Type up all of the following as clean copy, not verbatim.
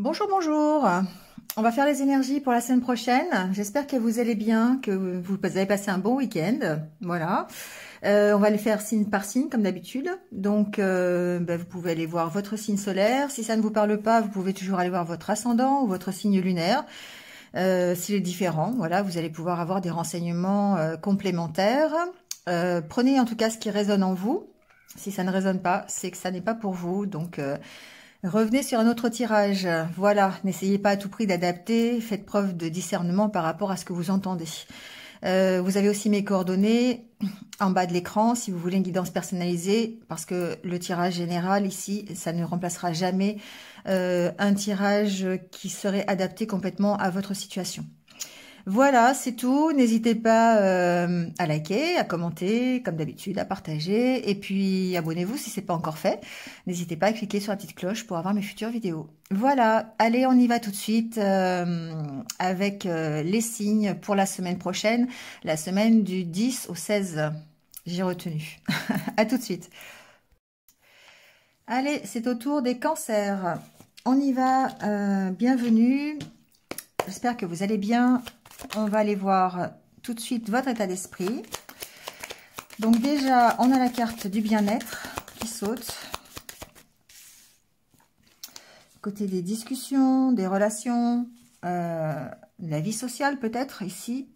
Bonjour, bonjour. On va faire les énergies pour la semaine prochaine. J'espère que vous allez bien, que vous avez passé un bon week-end. Voilà. On va les faire signe par signe, comme d'habitude. Donc, vous pouvez aller voir votre signe solaire. Si ça ne vous parle pas, vous pouvez toujours aller voir votre ascendant ou votre signe lunaire. S'il est différent, voilà, vous allez pouvoir avoir des renseignements complémentaires. Prenez en tout cas ce qui résonne en vous. Si ça ne résonne pas, c'est que ça n'est pas pour vous. Donc, revenez sur un autre tirage. Voilà, n'essayez pas à tout prix d'adapter. Faites preuve de discernement par rapport à ce que vous entendez. Vous avez aussi mes coordonnées en bas de l'écran si vous voulez une guidance personnalisée, parce que le tirage général ici, ça ne remplacera jamais un tirage qui serait adapté complètement à votre situation. Voilà, c'est tout. N'hésitez pas à liker, à commenter, comme d'habitude, à partager. Et puis, abonnez-vous si ce n'est pas encore fait. N'hésitez pas à cliquer sur la petite cloche pour avoir mes futures vidéos. Voilà, allez, on y va tout de suite avec les signes pour la semaine prochaine. La semaine du 10 au 16, j'ai retenu. À tout de suite. Allez, c'est au tour des cancers. On y va, bienvenue. J'espère que vous allez bien. On va aller voir tout de suite votre état d'esprit. Donc déjà, on a la carte du bien-être qui saute. Côté des discussions, des relations, la vie sociale peut-être ici.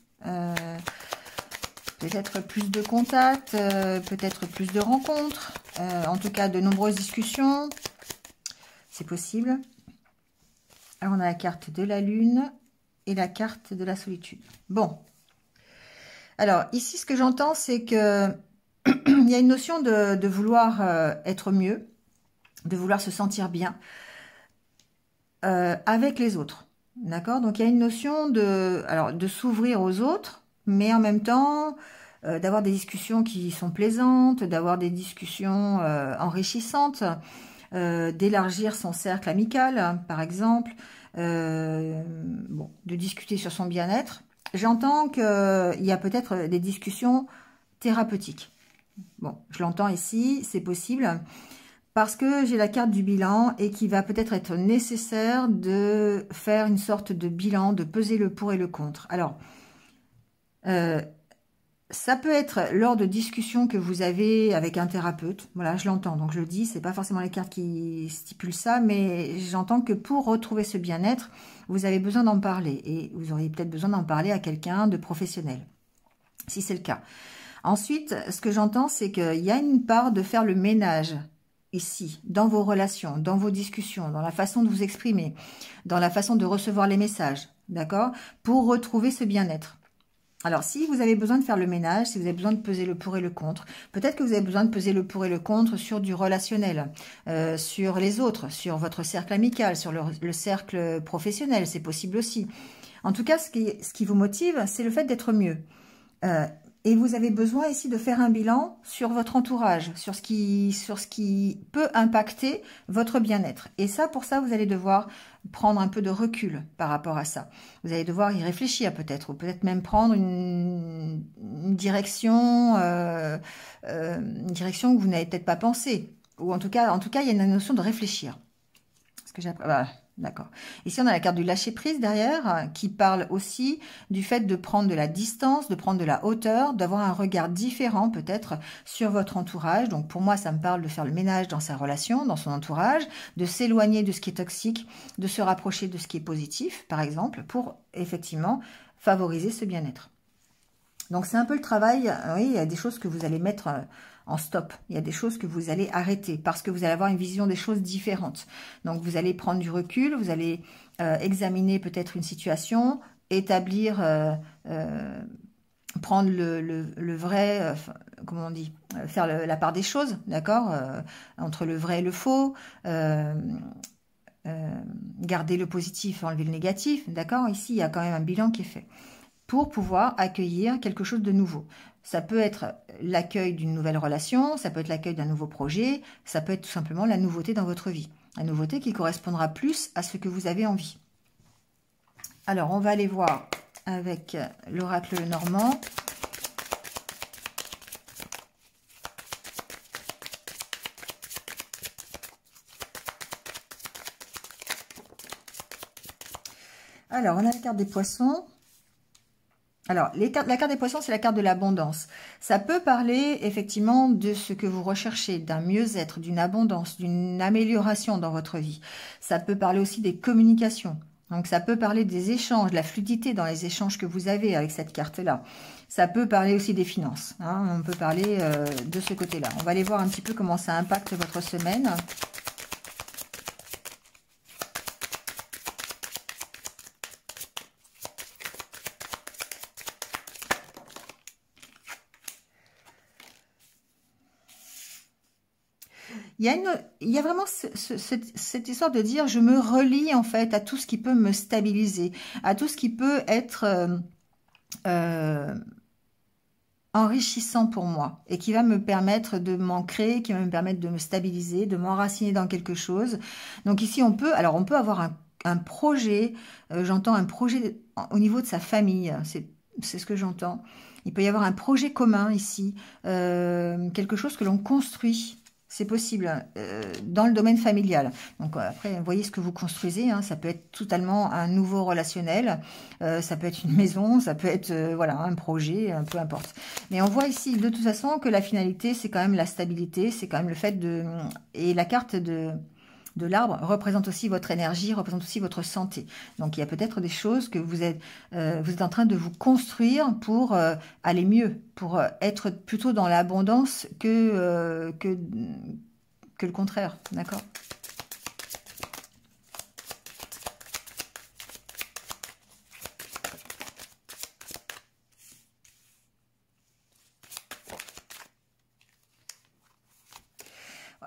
Peut-être plus de contacts, peut-être plus de rencontres. En tout cas, de nombreuses discussions. C'est possible. Alors, on a la carte de la lune et la carte de la solitude. Bon. Alors, ici, ce que j'entends, c'est que il y a une notion de vouloir être mieux, de vouloir se sentir bien avec les autres. D'accord? Donc, il y a une notion de s'ouvrir aux autres, mais en même temps, d'avoir des discussions qui sont plaisantes, d'avoir des discussions enrichissantes, d'élargir son cercle amical, par exemple, de discuter sur son bien-être. J'entends qu'il y a peut-être des discussions thérapeutiques. Bon, je l'entends ici, c'est possible, parce que j'ai la carte du bilan et qu'il va peut-être être nécessaire de faire une sorte de bilan, de peser le pour et le contre. Alors, ça peut être lors de discussions que vous avez avec un thérapeute. Voilà, je l'entends. Donc, je le dis, c'est pas forcément les cartes qui stipulent ça, mais j'entends que pour retrouver ce bien-être, vous avez besoin d'en parler. Et vous auriez peut-être besoin d'en parler à quelqu'un de professionnel, si c'est le cas. Ensuite, ce que j'entends, c'est qu'il y a une part de faire le ménage ici, dans vos relations, dans vos discussions, dans la façon de vous exprimer, dans la façon de recevoir les messages, d'accord? Pour retrouver ce bien-être. Alors, si vous avez besoin de faire le ménage, si vous avez besoin de peser le pour et le contre, peut-être que vous avez besoin de peser le pour et le contre sur du relationnel, sur les autres, sur votre cercle amical, sur le cercle professionnel, c'est possible aussi. En tout cas, ce qui vous motive, c'est le fait d'être mieux. Et vous avez besoin ici de faire un bilan sur votre entourage, sur ce qui peut impacter votre bien-être. Et ça, pour ça, vous allez devoir prendre un peu de recul par rapport à ça. Vous allez devoir y réfléchir peut-être, ou peut-être même prendre une direction que vous n'avez peut-être pas pensé. Ou en tout cas, il y a une notion de réfléchir. Ce que j'ai appris. Voilà. D'accord. Ici, on a la carte du lâcher-prise derrière qui parle aussi du fait de prendre de la distance, de prendre de la hauteur, d'avoir un regard différent peut-être sur votre entourage. Donc, pour moi, ça me parle de faire le ménage dans sa relation, dans son entourage, de s'éloigner de ce qui est toxique, de se rapprocher de ce qui est positif, par exemple, pour effectivement favoriser ce bien-être. Donc, c'est un peu le travail. Oui, il y a des choses que vous allez mettre en stop. Il y a des choses que vous allez arrêter parce que vous allez avoir une vision des choses différentes. Donc, vous allez prendre du recul, vous allez examiner peut-être une situation, établir, prendre le vrai, comment on dit, faire la part des choses, d'accord, entre le vrai et le faux, garder le positif, enlever le négatif, d'accord. Ici, il y a quand même un bilan qui est fait pour pouvoir accueillir quelque chose de nouveau. Ça peut être l'accueil d'une nouvelle relation, ça peut être l'accueil d'un nouveau projet, ça peut être tout simplement la nouveauté dans votre vie. La nouveauté qui correspondra plus à ce que vous avez envie. Alors, on va aller voir avec l'oracle normand. Alors, on a la carte des poissons. Alors, la carte des poissons, c'est la carte de l'abondance. Ça peut parler effectivement de ce que vous recherchez, d'un mieux-être, d'une abondance, d'une amélioration dans votre vie. Ça peut parler aussi des communications. Donc, ça peut parler des échanges, de la fluidité dans les échanges que vous avez avec cette carte-là. Ça peut parler aussi des finances. Hein. On peut parler de ce côté-là. On va aller voir un petit peu comment ça impacte votre semaine. Il y a vraiment cette histoire de dire, je me relie en fait à tout ce qui peut me stabiliser, à tout ce qui peut être euh, enrichissant pour moi et qui va me permettre de m'ancrer, qui va me permettre de me stabiliser, de m'enraciner dans quelque chose. Donc ici, on peut avoir un projet, j'entends un projet au niveau de sa famille, c'est ce que j'entends. Il peut y avoir un projet commun ici, quelque chose que l'on construit. C'est possible dans le domaine familial. Donc après, vous voyez ce que vous construisez. Hein, ça peut être totalement un nouveau relationnel. Ça peut être une maison, ça peut être voilà un projet, peu importe. Mais on voit ici de toute façon que la finalité, c'est quand même la stabilité, c'est quand même le fait de... Et la carte de l'arbre représente aussi votre énergie, représente aussi votre santé. Donc il y a peut-être des choses que vous êtes en train de vous construire pour aller mieux, pour être plutôt dans l'abondance que le contraire, d'accord?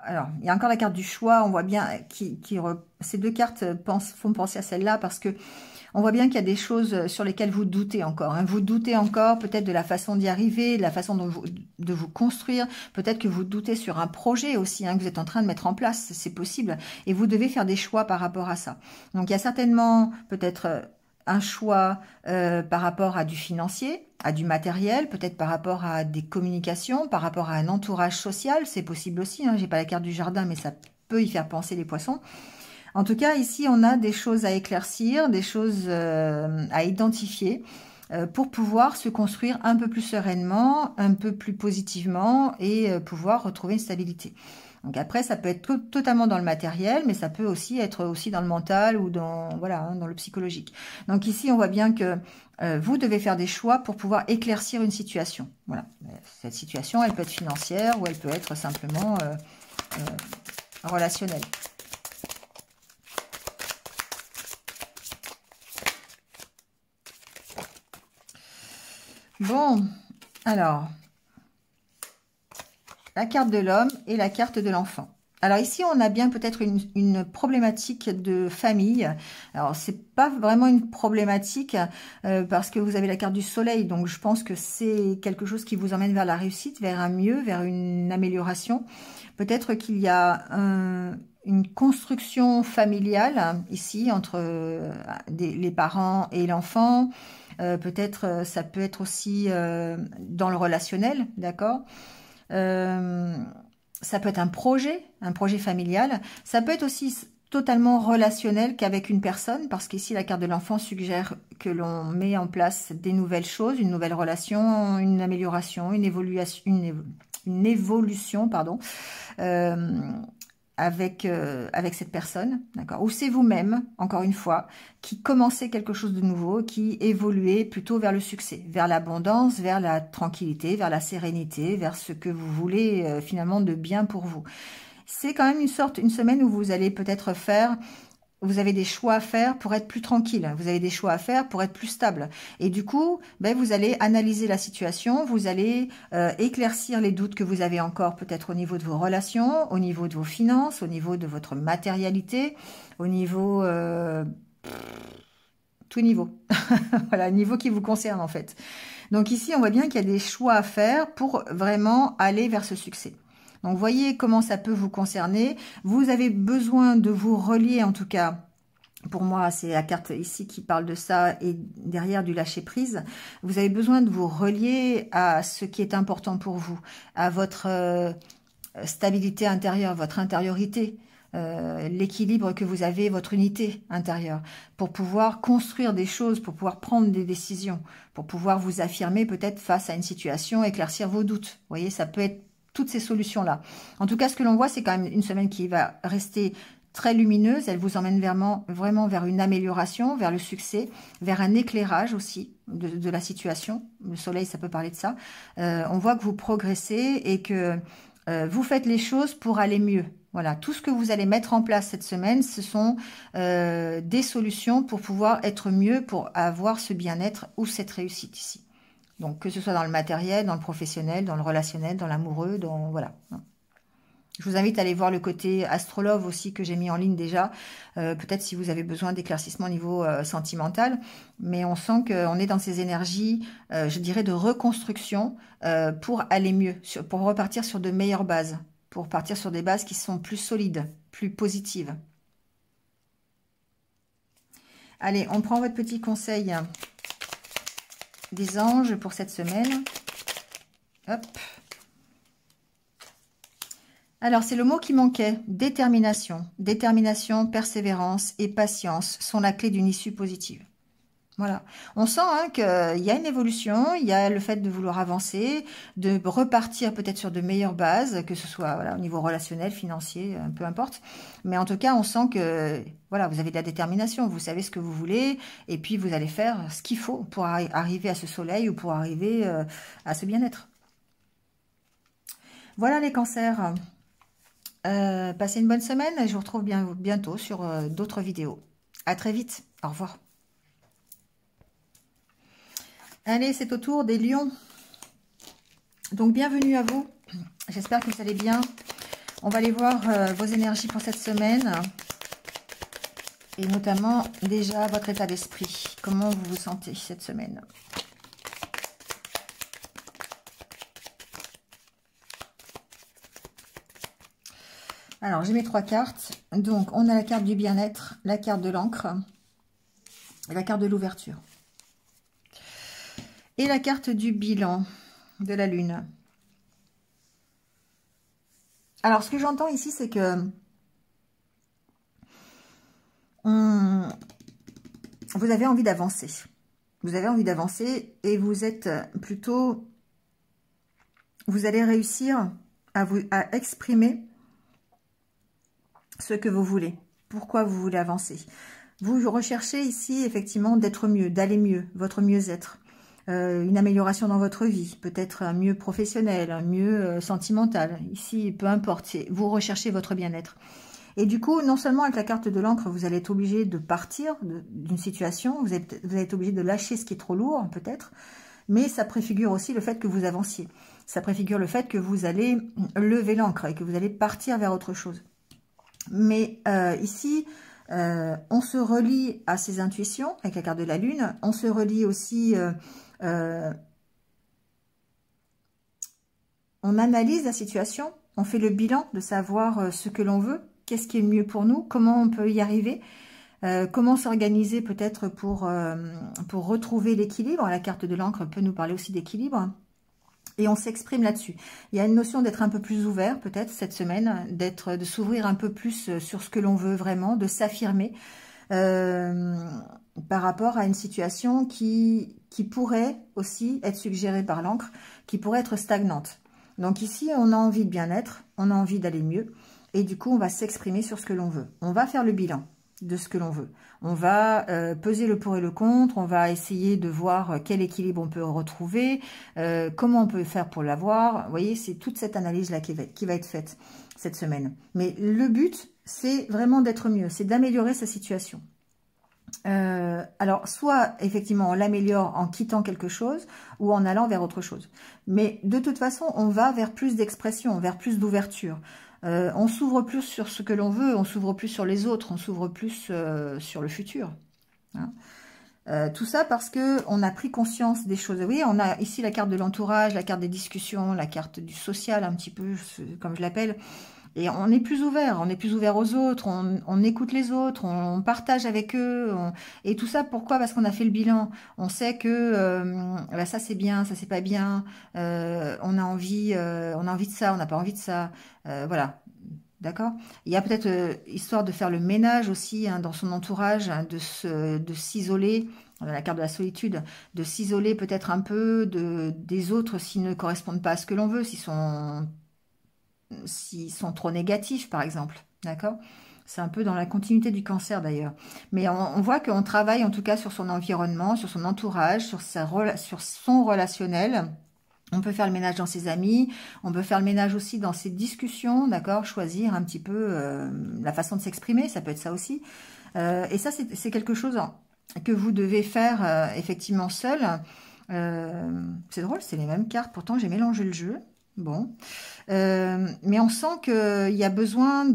Alors, il y a encore la carte du choix, on voit bien, ces deux cartes font penser à celle-là parce que on voit bien qu'il y a des choses sur lesquelles vous doutez encore. Hein. Vous doutez encore peut-être de la façon d'y arriver, de la façon de vous construire. Peut-être que vous doutez sur un projet aussi que vous êtes en train de mettre en place. C'est possible. Et vous devez faire des choix par rapport à ça. Donc, il y a certainement peut-être un choix par rapport à du financier, à du matériel, peut-être par rapport à des communications, par rapport à un entourage social. C'est possible aussi. J'ai pas la carte du jardin, mais ça peut y faire penser les poissons. En tout cas, ici, on a des choses à éclaircir, des choses à identifier pour pouvoir se construire un peu plus sereinement, un peu plus positivement et pouvoir retrouver une stabilité. Donc après, ça peut être totalement dans le matériel, mais ça peut aussi être aussi dans le mental ou dans, voilà, dans le psychologique. Donc ici, on voit bien que vous devez faire des choix pour pouvoir éclaircir une situation. Voilà. Cette situation, elle peut être financière ou elle peut être simplement relationnelle. Bon, alors, la carte de l'homme et la carte de l'enfant. Alors ici, on a bien peut-être une problématique de famille. Alors, c'est pas vraiment une problématique parce que vous avez la carte du soleil. Donc, je pense que c'est quelque chose qui vous emmène vers la réussite, vers un mieux, vers une amélioration. Peut-être qu'il y a une construction familiale ici entre les parents et l'enfant. Peut-être ça peut être aussi dans le relationnel, d'accord? Ça peut être un projet familial. Ça peut être aussi totalement relationnel qu'avec une personne, parce qu'ici la carte de l'enfant suggère que l'on met en place des nouvelles choses, une nouvelle relation, une amélioration, une évolution, pardon, avec cette personne, d'accord? Ou c'est vous-même, encore une fois, qui commencez quelque chose de nouveau, qui évoluez plutôt vers le succès, vers l'abondance, vers la tranquillité, vers la sérénité, vers ce que vous voulez finalement de bien pour vous. C'est quand même une semaine où vous allez peut-être vous avez des choix à faire pour être plus tranquille. Vous avez des choix à faire pour être plus stable. Et du coup, vous allez analyser la situation, vous allez éclaircir les doutes que vous avez encore peut-être au niveau de vos relations, au niveau de vos finances, au niveau de votre matérialité, au niveau... tout niveau. Voilà, niveau qui vous concerne en fait. Donc ici, on voit bien qu'il y a des choix à faire pour vraiment aller vers ce succès. Donc, voyez comment ça peut vous concerner. Vous avez besoin de vous relier, en tout cas, pour moi, c'est la carte ici qui parle de ça et derrière du lâcher-prise. Vous avez besoin de vous relier à ce qui est important pour vous, à votre stabilité intérieure, votre intériorité. l'équilibre que vous avez, votre unité intérieure, pour pouvoir construire des choses, pour pouvoir prendre des décisions, pour pouvoir vous affirmer peut-être face à une situation, éclaircir vos doutes. Vous voyez, ça peut être toutes ces solutions-là. En tout cas, ce que l'on voit, c'est quand même une semaine qui va rester très lumineuse. Elle vous emmène vraiment vers une amélioration, vers le succès, vers un éclairage aussi de la situation. Le soleil, ça peut parler de ça. On voit que vous progressez et que vous faites les choses pour aller mieux. Voilà, tout ce que vous allez mettre en place cette semaine, ce sont des solutions pour pouvoir être mieux, pour avoir ce bien-être ou cette réussite ici. Donc, que ce soit dans le matériel, dans le professionnel, dans le relationnel, dans l'amoureux, dans... Voilà. Je vous invite à aller voir le côté astrologue aussi que j'ai mis en ligne déjà. Peut-être si vous avez besoin d'éclaircissement au niveau sentimental. Mais on sent qu'on est dans ces énergies, je dirais, de reconstruction pour aller mieux, pour repartir sur de meilleures bases. Pour partir sur des bases qui sont plus solides, plus positives. Allez, on prend votre petit conseil des anges pour cette semaine. Hop. Alors, c'est le mot qui manquait. Détermination. Détermination, persévérance et patience sont la clé d'une issue positive. Voilà. On sent qu'il y a une évolution, il y a le fait de vouloir avancer, de repartir peut-être sur de meilleures bases, que ce soit voilà, au niveau relationnel, financier, peu importe. Mais en tout cas, on sent que voilà, vous avez de la détermination, vous savez ce que vous voulez, et puis vous allez faire ce qu'il faut pour arriver à ce soleil ou pour arriver à ce bien-être. Voilà les cancers. Passez une bonne semaine et je vous retrouve bientôt sur d'autres vidéos. À très vite. Au revoir. Allez, c'est au tour des lions. Donc, bienvenue à vous. J'espère que vous allez bien. On va aller voir vos énergies pour cette semaine. Et notamment, déjà, votre état d'esprit. Comment vous vous sentez cette semaine ? Alors, j'ai mes 3 cartes. Donc, on a la carte du bien-être, la carte de l'encre et la carte de l'ouverture. Et la carte du bilan de la lune. Alors, ce que j'entends ici, c'est que vous avez envie d'avancer. Vous avez envie d'avancer et vous êtes plutôt... Vous allez réussir à exprimer ce que vous voulez. Pourquoi vous voulez avancer. Vous recherchez ici, effectivement, d'être mieux, d'aller mieux, votre mieux-être. Une amélioration dans votre vie, peut-être un mieux professionnel, un mieux sentimental. Ici, peu importe, vous recherchez votre bien-être. Et du coup, non seulement avec la carte de l'encre, vous allez être obligé de partir d'une situation, vous allez être obligé de lâcher ce qui est trop lourd, peut-être, mais ça préfigure aussi le fait que vous avanciez. Ça préfigure le fait que vous allez lever l'encre et que vous allez partir vers autre chose. Mais ici... on se relie à ses intuitions avec la carte de la lune. On se relie aussi, on analyse la situation, on fait le bilan de savoir ce que l'on veut, qu'est-ce qui est le mieux pour nous, comment on peut y arriver, comment s'organiser peut-être pour retrouver l'équilibre. La carte de l'encre peut nous parler aussi d'équilibre. Et on s'exprime là-dessus. Il y a une notion d'être un peu plus ouvert, peut-être, cette semaine, de s'ouvrir un peu plus sur ce que l'on veut vraiment, de s'affirmer par rapport à une situation qui pourrait aussi être suggérée par l'encre, qui pourrait être stagnante. Donc ici, on a envie de bien-être, on a envie d'aller mieux, et du coup, on va s'exprimer sur ce que l'on veut. On va faire le bilan de ce que l'on veut. On va peser le pour et le contre, on va essayer de voir quel équilibre on peut retrouver, comment on peut faire pour l'avoir. Vous voyez, c'est toute cette analyse-là qui va être faite cette semaine. Mais le but, c'est vraiment d'être mieux, c'est d'améliorer sa situation. Alors, soit effectivement on l'améliore en quittant quelque chose ou en allant vers autre chose. Mais de toute façon, on va vers plus d'expression, vers plus d'ouverture. On s'ouvre plus sur ce que l'on veut, on s'ouvre plus sur les autres, on s'ouvre plus sur le futur. Hein. Tout ça parce que on a pris conscience des choses. Oui, on a ici la carte de l'entourage, la carte des discussions, la carte du social un petit peu, comme je l'appelle. Et on est plus ouvert aux autres, on écoute les autres, on partage avec eux. Et tout ça, pourquoi? Parce qu'on a fait le bilan. On sait que bah ça c'est bien, ça c'est pas bien. On a envie de ça, on n'a pas envie de ça. Voilà. d'accord? Il y a peut-être histoire de faire le ménage aussi hein, dans son entourage, hein, de s'isoler, la carte de la solitude, de s'isoler peut-être un peu des autres s'ils ne correspondent pas à ce que l'on veut, s'ils sont trop négatifs, par exemple, d'accord? C'est un peu dans la continuité du cancer d'ailleurs. Mais on voit qu'on travaille en tout cas sur son environnement, sur son entourage, sur son relationnel. On peut faire le ménage dans ses amis, on peut faire le ménage aussi dans ses discussions, d'accord? Choisir un petit peu la façon de s'exprimer, ça peut être ça aussi. Et ça, c'est quelque chose que vous devez faire effectivement seul. C'est drôle, c'est les mêmes cartes, pourtant j'ai mélangé le jeu. Bon. Mais on sent qu'il y a besoin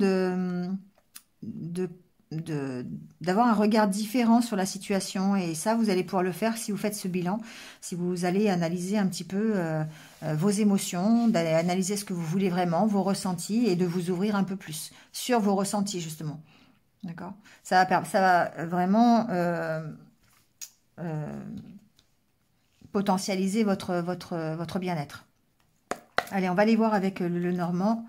d'avoir un regard différent sur la situation et ça vous allez pouvoir le faire si vous faites ce bilan, si vous allez analyser un petit peu vos émotions, d'aller analyser ce que vous voulez vraiment, vos ressentis et de vous ouvrir un peu plus sur vos ressentis justement, d'accord? Ça va vraiment potentialiser votre bien-être. Allez, on va aller voir avec le Normand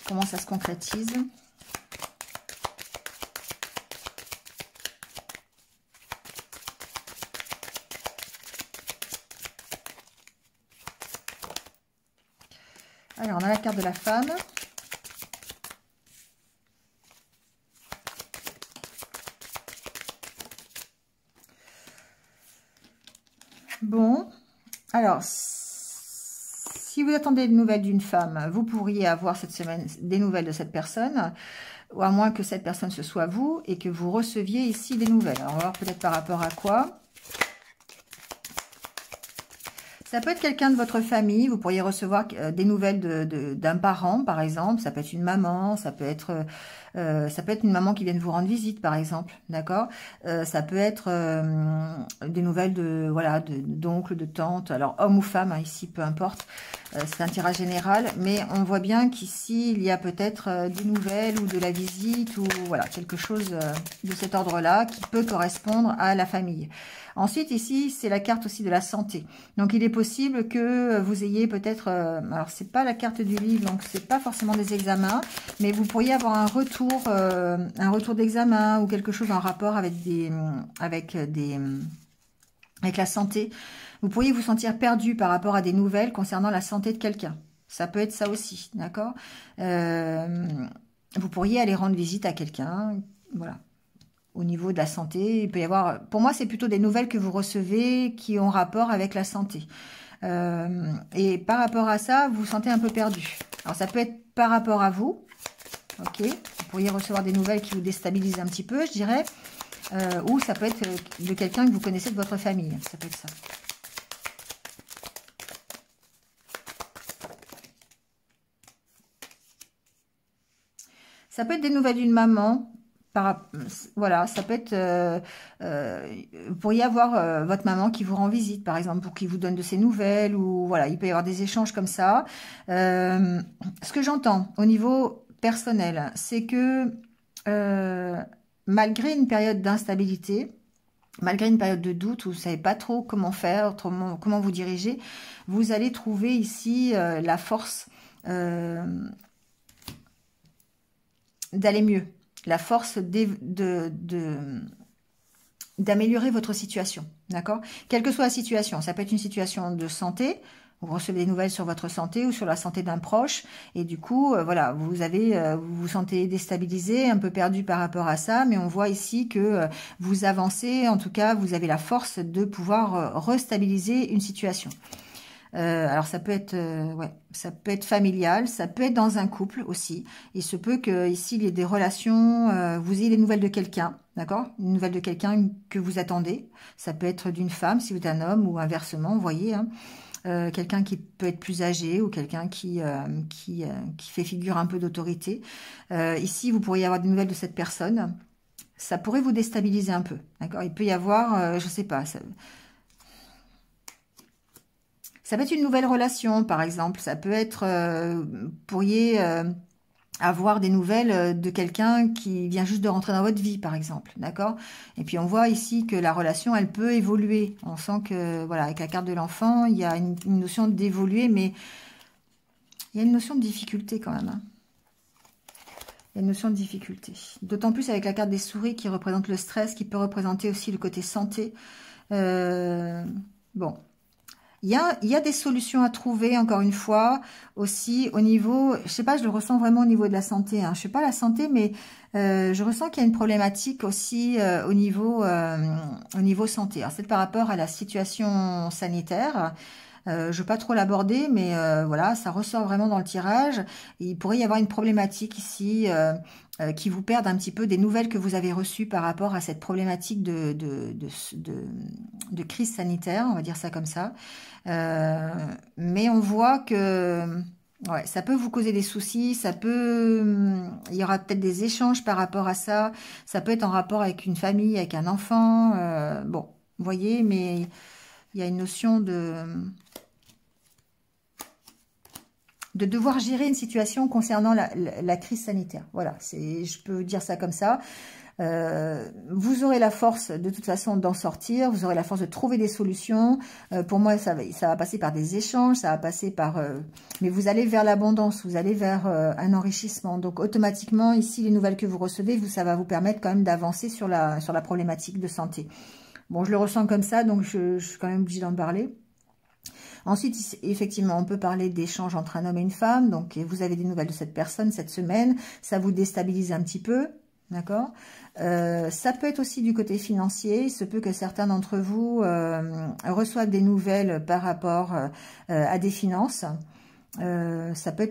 comment ça se concrétise. Alors, on a la carte de la femme. Bon, alors, si vous attendez des nouvelles d'une femme, vous pourriez avoir cette semaine des nouvelles de cette personne, ou à moins que cette personne ce soit vous, et que vous receviez ici des nouvelles. Alors, on va voir peut-être par rapport à quoi. Ça peut être quelqu'un de votre famille, vous pourriez recevoir des nouvelles d'un parent, par exemple. Ça peut être une maman, ça peut être une maman qui vient de vous rendre visite, par exemple, d'accord? Ça peut être des nouvelles d'oncle, de tante, alors homme ou femme, hein, ici, peu importe. C'est un tirage général, mais on voit bien qu'ici, il y a peut-être des nouvelles ou de la visite, ou voilà, quelque chose de cet ordre-là qui peut correspondre à la famille. Ensuite, ici, c'est la carte aussi de la santé. Donc, il est possible que vous ayez peut-être... alors, c'est pas la carte du livre, donc c'est pas forcément des examens, mais vous pourriez avoir un retour d'examen ou quelque chose en rapport avec avec la santé. Vous pourriez vous sentir perdu par rapport à des nouvelles concernant la santé de quelqu'un. Ça peut être ça aussi, d'accord? Vous pourriez aller rendre visite à quelqu'un, voilà. Au niveau de la santé, il peut y avoir... Pour moi, c'est plutôt des nouvelles que vous recevez qui ont rapport avec la santé. Et par rapport à ça, vous vous sentez un peu perdu. Alors, ça peut être par rapport à vous. Ok. Vous pourriez recevoir des nouvelles qui vous déstabilisent un petit peu, je dirais. Ou ça peut être de quelqu'un que vous connaissez de votre famille. Ça peut être ça. Ça peut être des nouvelles d'une maman. Voilà, ça peut être... vous pourriez avoir votre maman qui vous rend visite, par exemple, pour qui vous donne de ses nouvelles, ou voilà, il peut y avoir des échanges comme ça. Ce que j'entends au niveau personnel, c'est que malgré une période d'instabilité, malgré une période de doute où vous ne savez pas trop comment faire, comment vous diriger, vous allez trouver ici la force d'aller mieux. La force d'améliorer votre situation, d'accord? Quelle que soit la situation, ça peut être une situation de santé, vous recevez des nouvelles sur votre santé ou sur la santé d'un proche, et du coup, voilà, vous vous sentez déstabilisé, un peu perdu par rapport à ça, mais on voit ici que vous avancez, en tout cas, vous avez la force de pouvoir restabiliser une situation. Alors ça peut être ça peut être familial, ça peut être dans un couple aussi. Il se peut que ici il y ait des relations, vous ayez des nouvelles de quelqu'un, d'accord? Une nouvelle de quelqu'un que vous attendez. Ça peut être d'une femme si vous êtes un homme ou inversement, vous voyez. Hein. Quelqu'un qui peut être plus âgé ou quelqu'un qui fait figure un peu d'autorité. Ici vous pourriez avoir des nouvelles de cette personne. Ça pourrait vous déstabiliser un peu, d'accord? Il peut y avoir, je sais pas. Ça peut être une nouvelle relation, par exemple. Ça peut être, pourriez avoir des nouvelles de quelqu'un qui vient juste de rentrer dans votre vie, par exemple, d'accord? Et puis on voit ici que la relation, elle peut évoluer. On sent que, voilà, avec la carte de l'enfant, il y a une notion d'évoluer, mais Il y a une notion de difficulté quand même. Hein. Il y a une notion de difficulté. D'autant plus avec la carte des souris qui représente le stress, qui peut représenter aussi le côté santé. Bon. Il y a des solutions à trouver, encore une fois, aussi au niveau, je sais pas, je le ressens vraiment au niveau de la santé. Hein. Je sais pas la santé, mais je ressens qu'il y a une problématique aussi au niveau santé. Alors, c'est par rapport à la situation sanitaire. Je ne veux pas trop l'aborder, mais voilà, ça ressort vraiment dans le tirage. Il pourrait y avoir une problématique ici qui vous perde un petit peu des nouvelles que vous avez reçues par rapport à cette problématique de crise sanitaire, on va dire ça comme ça. Mais on voit que ouais, ça peut vous causer des soucis, ça peut, il y aura peut-être des échanges par rapport à ça. Ça peut être en rapport avec une famille, avec un enfant. Bon, vous voyez, mais il y a une notion de devoir gérer une situation concernant la crise sanitaire. Voilà, je peux dire ça comme ça. Vous aurez la force de toute façon d'en sortir, vous aurez la force de trouver des solutions. Pour moi, ça va passer par des échanges, ça va passer par... mais vous allez vers l'abondance, vous allez vers un enrichissement. Donc automatiquement, ici, les nouvelles que vous recevez, ça va vous permettre quand même d'avancer sur la problématique de santé. Bon, je le ressens comme ça, donc je suis quand même obligée d'en parler. Ensuite, effectivement, on peut parler d'échanges entre un homme et une femme. Donc, vous avez des nouvelles de cette personne cette semaine. Ça vous déstabilise un petit peu. D'accord. Ça peut être aussi du côté financier. Il se peut que certains d'entre vous reçoivent des nouvelles par rapport à des finances. Ça peut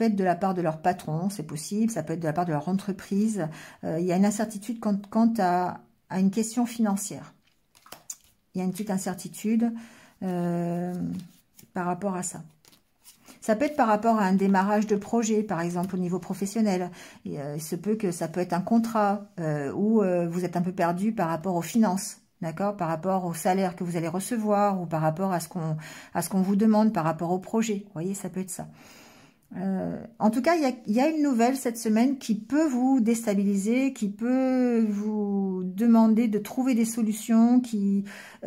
être de la part de leur patron, c'est possible. Ça peut être de la part de leur entreprise. Il y a une incertitude quant à une question financière. Il y a une petite incertitude par rapport à ça. Ça peut être par rapport à un démarrage de projet, par exemple au niveau professionnel. Et, il se peut que ça peut être un contrat où vous êtes un peu perdu par rapport aux finances, d'accord, par rapport au salaire que vous allez recevoir ou par rapport à ce qu'on vous demande, par rapport au projet. Vous voyez, ça peut être ça. En tout cas, il y a une nouvelle cette semaine qui peut vous déstabiliser, qui peut vous demander de trouver des solutions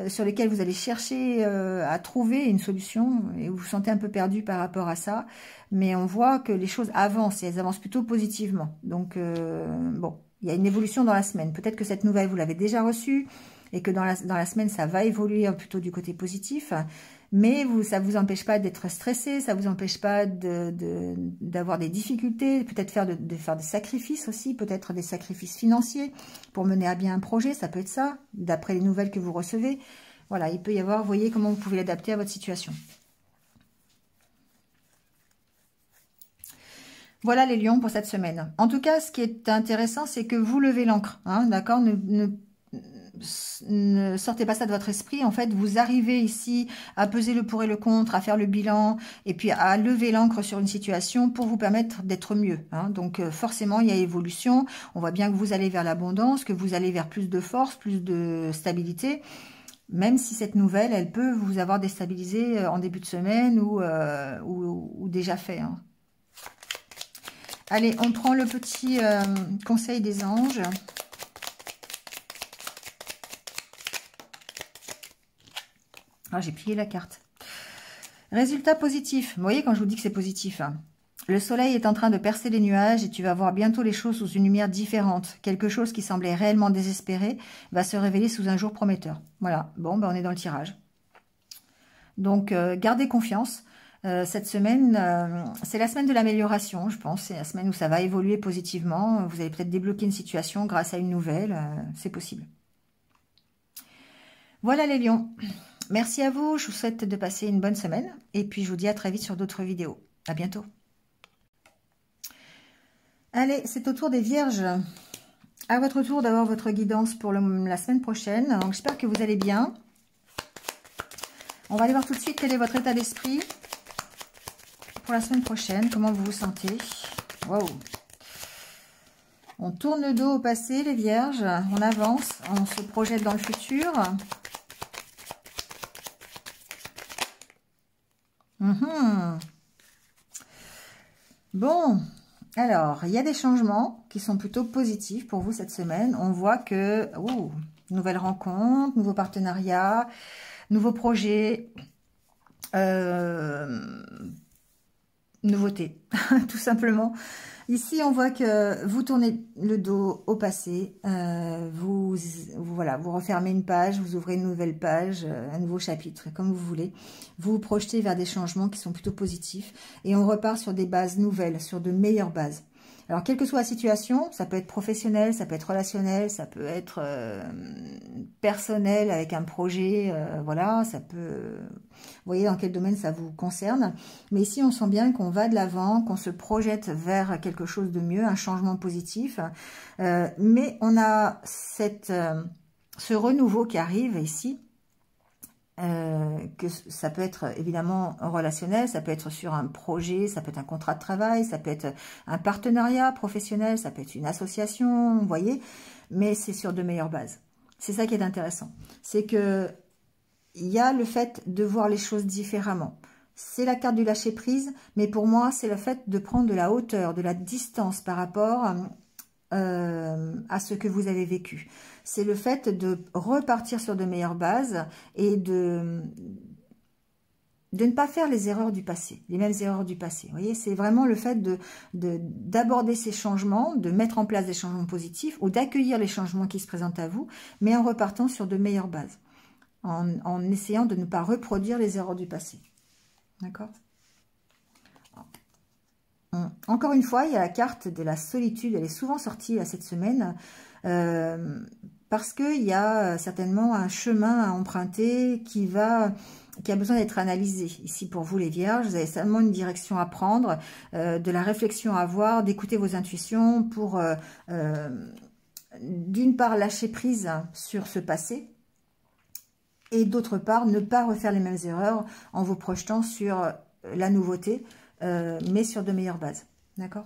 sur lesquelles vous allez chercher à trouver une solution et vous vous sentez un peu perdu par rapport à ça. Mais on voit que les choses avancent et elles avancent plutôt positivement. Donc, bon, il y a une évolution dans la semaine. Peut-être que cette nouvelle, vous l'avez déjà reçue et que dans la semaine, ça va évoluer plutôt du côté positif. Mais ça ne vous empêche pas d'être stressé, ça ne vous empêche pas d'avoir des difficultés, peut-être de faire des sacrifices aussi, peut-être des sacrifices financiers pour mener à bien un projet, ça peut être ça, d'après les nouvelles que vous recevez. Voilà, il peut y avoir, vous voyez comment vous pouvez l'adapter à votre situation. Voilà les lions pour cette semaine. En tout cas, ce qui est intéressant, c'est que vous levez l'ancre, hein, d'accord, ne sortez pas ça de votre esprit. En fait, vous arrivez ici à peser le pour et le contre, à faire le bilan et puis à lever l'ancre sur une situation pour vous permettre d'être mieux. Hein. Donc, forcément, il y a évolution. On voit bien que vous allez vers l'abondance, que vous allez vers plus de force, plus de stabilité. Même si cette nouvelle, elle peut vous avoir déstabilisé en début de semaine ou déjà fait. Hein. Allez, on prend le petit conseil des anges. Ah, j'ai plié la carte. Résultat positif. Vous voyez quand je vous dis que c'est positif. Hein. Le soleil est en train de percer les nuages et tu vas voir bientôt les choses sous une lumière différente. Quelque chose qui semblait réellement désespéré va se révéler sous un jour prometteur. Voilà. Bon, ben on est dans le tirage. Donc, gardez confiance. Cette semaine, c'est la semaine de l'amélioration, je pense. C'est la semaine où ça va évoluer positivement. Vous allez peut-être débloquer une situation grâce à une nouvelle. C'est possible. Voilà les lions. Merci à vous, je vous souhaite de passer une bonne semaine et puis je vous dis à très vite sur d'autres vidéos. À bientôt. Allez, c'est au tour des vierges. À votre tour d'avoir votre guidance pour la semaine prochaine. Donc j'espère que vous allez bien. On va aller voir tout de suite quel est votre état d'esprit pour la semaine prochaine. Comment vous vous sentez? Waouh! On tourne le dos au passé, les vierges. On avance, on se projette dans le futur. Bon, alors, il y a des changements qui sont plutôt positifs pour vous cette semaine. On voit que, nouvelles rencontres, nouveaux partenariats, nouveaux projets. nouveauté, tout simplement. Ici, on voit que vous tournez le dos au passé, voilà, vous refermez une page, vous ouvrez une nouvelle page, un nouveau chapitre, comme vous voulez. Vous vous projetez vers des changements qui sont plutôt positifs et on repart sur des bases nouvelles, sur de meilleures bases. Alors, quelle que soit la situation, ça peut être professionnel, ça peut être relationnel, ça peut être personnel avec un projet, voilà, ça peut... Vous voyez dans quel domaine ça vous concerne. Mais ici, on sent bien qu'on va de l'avant, qu'on se projette vers quelque chose de mieux, un changement positif. Mais on a ce renouveau qui arrive ici. Que ça peut être évidemment relationnel, ça peut être sur un projet, ça peut être un contrat de travail, ça peut être un partenariat professionnel, ça peut être une association, vous voyez, mais c'est sur de meilleures bases. C'est ça qui est intéressant. C'est que il y a le fait de voir les choses différemment. C'est la carte du lâcher prise, mais pour moi, c'est le fait de prendre de la hauteur, de la distance par rapport à ce que vous avez vécu. C'est le fait de repartir sur de meilleures bases et de ne pas faire les erreurs du passé, les mêmes erreurs du passé. Vous voyez, c'est vraiment le fait d'aborder ces changements, de mettre en place des changements positifs ou d'accueillir les changements qui se présentent à vous, mais en repartant sur de meilleures bases, en essayant de ne pas reproduire les erreurs du passé. D'accord ? Encore une fois, il y a la carte de la solitude, elle est souvent sortie cette semaine, parce qu'il y a certainement un chemin à emprunter qui a besoin d'être analysé. Ici, pour vous les vierges, vous avez seulement une direction à prendre, de la réflexion à avoir, d'écouter vos intuitions pour, d'une part, lâcher prise sur ce passé, et d'autre part, ne pas refaire les mêmes erreurs en vous projetant sur la nouveauté, mais sur de meilleures bases. D'accord?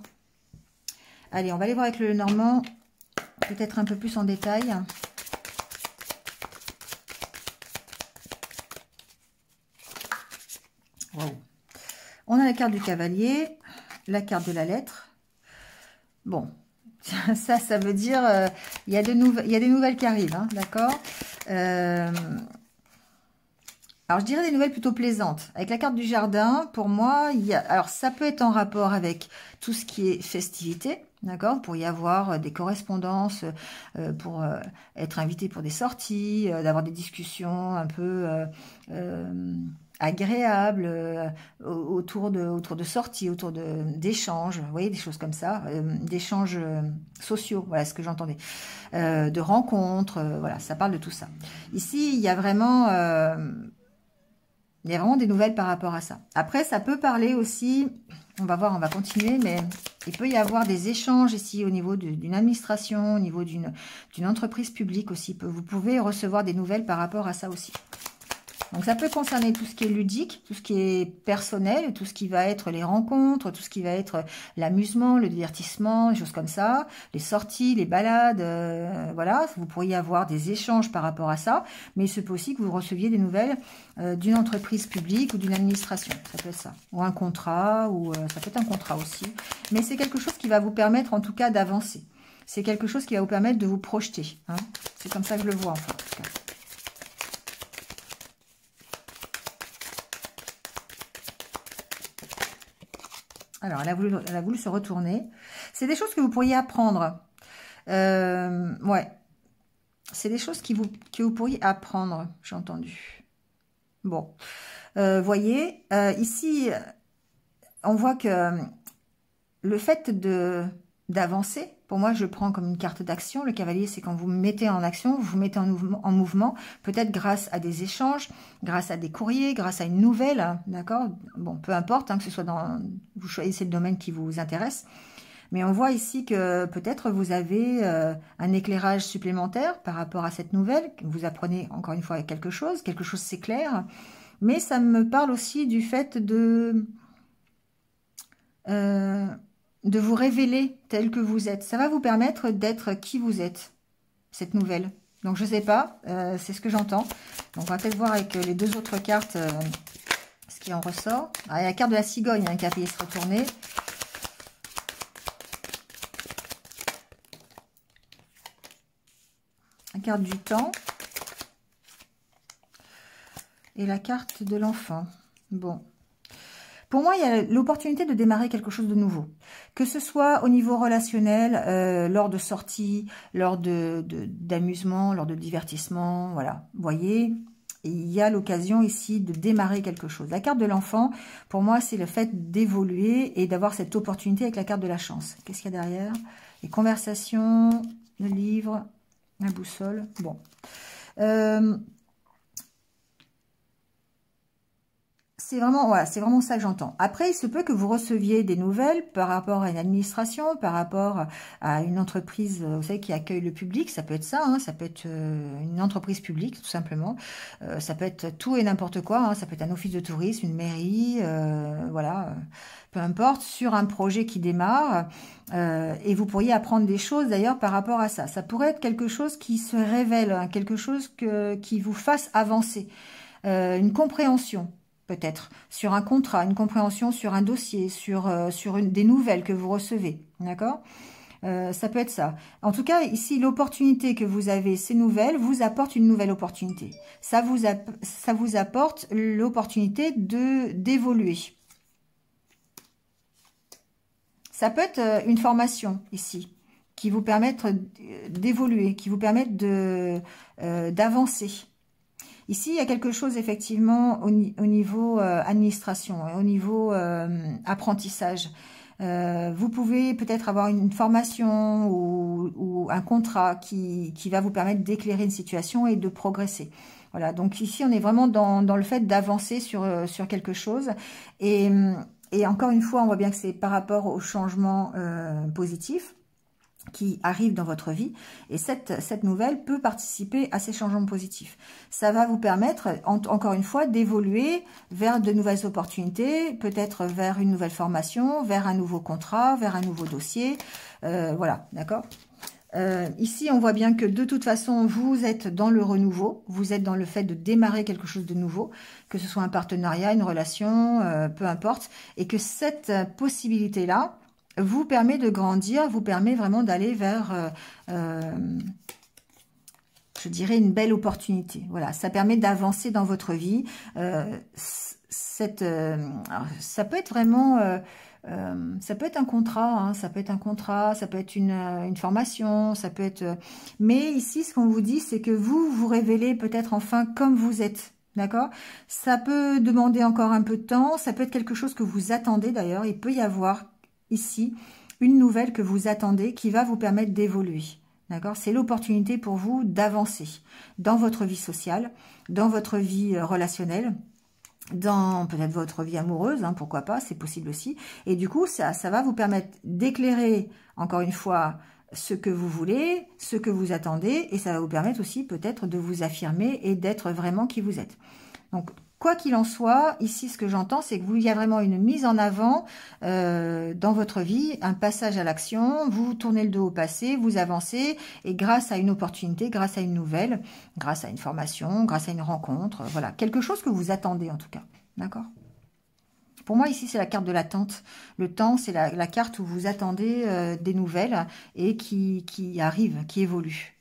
Allez, on va aller voir avec le Normand, peut-être un peu plus en détail. Wow. On a la carte du cavalier, la carte de la lettre. Bon, ça veut dire il y a des nouvelles qui arrivent, hein, d'accord? Alors, je dirais des nouvelles plutôt plaisantes. Avec la carte du jardin, pour moi, alors ça peut être en rapport avec tout ce qui est festivité, d'accord? Pour y avoir des correspondances, pour être invité pour des sorties, d'avoir des discussions un peu agréables autour de sorties, autour d'échanges, vous voyez, des choses comme ça, d'échanges sociaux, voilà ce que j'entendais, de rencontres, voilà, ça parle de tout ça. Ici, il y a vraiment... il y a vraiment des nouvelles par rapport à ça. Après, ça peut parler aussi, on va voir, on va continuer, mais il peut y avoir des échanges ici au niveau d'une administration, au niveau d'une entreprise publique aussi. Vous pouvez recevoir des nouvelles par rapport à ça aussi. Donc, ça peut concerner tout ce qui est ludique, tout ce qui est personnel, tout ce qui va être les rencontres, tout ce qui va être l'amusement, le divertissement, des choses comme ça, les sorties, les balades, voilà. Vous pourriez avoir des échanges par rapport à ça, mais il se peut aussi que vous receviez des nouvelles d'une entreprise publique ou d'une administration, ça peut être ça. Ou un contrat, ou ça peut être un contrat aussi. Mais c'est quelque chose qui va vous permettre en tout cas d'avancer. C'est quelque chose qui va vous permettre de vous projeter, hein. C'est comme ça que je le vois, enfin, en tout cas. Alors, elle a voulu se retourner. C'est des choses que vous pourriez apprendre. Ouais. C'est des choses que vous pourriez apprendre, j'ai entendu. Bon. Voyez, ici, on voit que le fait d'avancer, pour moi, je le prends comme une carte d'action. Le cavalier, c'est quand vous mettez en action, vous vous mettez en mouvement, peut-être grâce à des échanges, grâce à des courriers, grâce à une nouvelle, hein, d'accord? Bon, peu importe, hein, que ce soit vous choisissez le domaine qui vous intéresse. Mais on voit ici que peut-être vous avez un éclairage supplémentaire par rapport à cette nouvelle. Vous apprenez encore une fois quelque chose s'éclaire. Mais ça me parle aussi du fait de vous révéler tel que vous êtes. Ça va vous permettre d'être qui vous êtes, cette nouvelle. Donc, je ne sais pas, c'est ce que j'entends. Donc, on va peut-être voir avec les deux autres cartes ce qui en ressort. Ah, il y a la carte de la cigogne hein, qui a failli se retourner. La carte du temps. Et la carte de l'enfant. Bon. Pour moi, il y a l'opportunité de démarrer quelque chose de nouveau. Que ce soit au niveau relationnel, lors de sorties, lors d'amusement, lors de divertissement, voilà. Vous voyez, il y a l'occasion ici de démarrer quelque chose. La carte de l'enfant, pour moi, c'est le fait d'évoluer et d'avoir cette opportunité avec la carte de la chance. Qu'est-ce qu'il y a derrière? Les conversations, le livre, la boussole. Bon. C'est vraiment, voilà, c'est vraiment ça que j'entends. Après, il se peut que vous receviez des nouvelles par rapport à une administration, par rapport à une entreprise, vous savez, qui accueille le public. Ça peut être ça, hein, ça peut être une entreprise publique, tout simplement. Ça peut être tout et n'importe quoi. Hein, ça peut être un office de tourisme, une mairie, voilà, peu importe, sur un projet qui démarre. Et vous pourriez apprendre des choses, d'ailleurs, par rapport à ça. Ça pourrait être quelque chose qui se révèle, hein, quelque chose qui vous fasse avancer. Une compréhension. Peut-être sur un contrat, une compréhension sur un dossier, sur des nouvelles que vous recevez, d'accord? Ça peut être ça. En tout cas, ici, l'opportunité que vous avez, ces nouvelles, vous apporte une nouvelle opportunité. Ça vous apporte l'opportunité d'évoluer. Ça peut être une formation, ici, qui vous permette d'évoluer, qui vous permette d'avancer. Ici, il y a quelque chose, effectivement, au niveau administration, au niveau apprentissage. Vous pouvez peut-être avoir une formation ou un contrat qui va vous permettre d'éclairer une situation et de progresser. Voilà, donc ici, on est vraiment dans le fait d'avancer sur quelque chose. Et encore une fois, on voit bien que c'est par rapport au changement positif qui arrive dans votre vie, et cette nouvelle peut participer à ces changements positifs. Ça va vous permettre, encore une fois, d'évoluer vers de nouvelles opportunités, peut-être vers une nouvelle formation, vers un nouveau contrat, vers un nouveau dossier, voilà, d'accord. Ici, on voit bien que de toute façon, vous êtes dans le renouveau, vous êtes dans le fait de démarrer quelque chose de nouveau, que ce soit un partenariat, une relation, peu importe, et que cette possibilité-là vous permet de grandir, vous permet vraiment d'aller vers, je dirais, une belle opportunité. Voilà, ça permet d'avancer dans votre vie. Ça peut être vraiment, ça peut être un contrat, hein, ça peut être un contrat, ça peut être une formation, ça peut être... Mais ici, ce qu'on vous dit, c'est que vous vous révélez peut-être enfin comme vous êtes. D'accord? Ça peut demander encore un peu de temps, ça peut être quelque chose que vous attendez d'ailleurs. Il peut y avoir ici une nouvelle que vous attendez qui va vous permettre d'évoluer. D'accord? C'est l'opportunité pour vous d'avancer dans votre vie sociale, dans votre vie relationnelle, dans peut-être votre vie amoureuse, hein, pourquoi pas, c'est possible aussi. Et du coup, ça va vous permettre d'éclairer, encore une fois, ce que vous voulez, ce que vous attendez, et ça va vous permettre aussi peut-être de vous affirmer et d'être vraiment qui vous êtes. Donc, quoi qu'il en soit, ici, ce que j'entends, c'est que il y a vraiment une mise en avant dans votre vie, un passage à l'action, vous tournez le dos au passé, vous avancez, et grâce à une opportunité, grâce à une nouvelle, grâce à une formation, grâce à une rencontre, voilà, quelque chose que vous attendez en tout cas, d'accord? Pour moi, ici, c'est la carte de l'attente. Le temps, c'est la carte où vous attendez des nouvelles et qui arrivent, qui évoluent.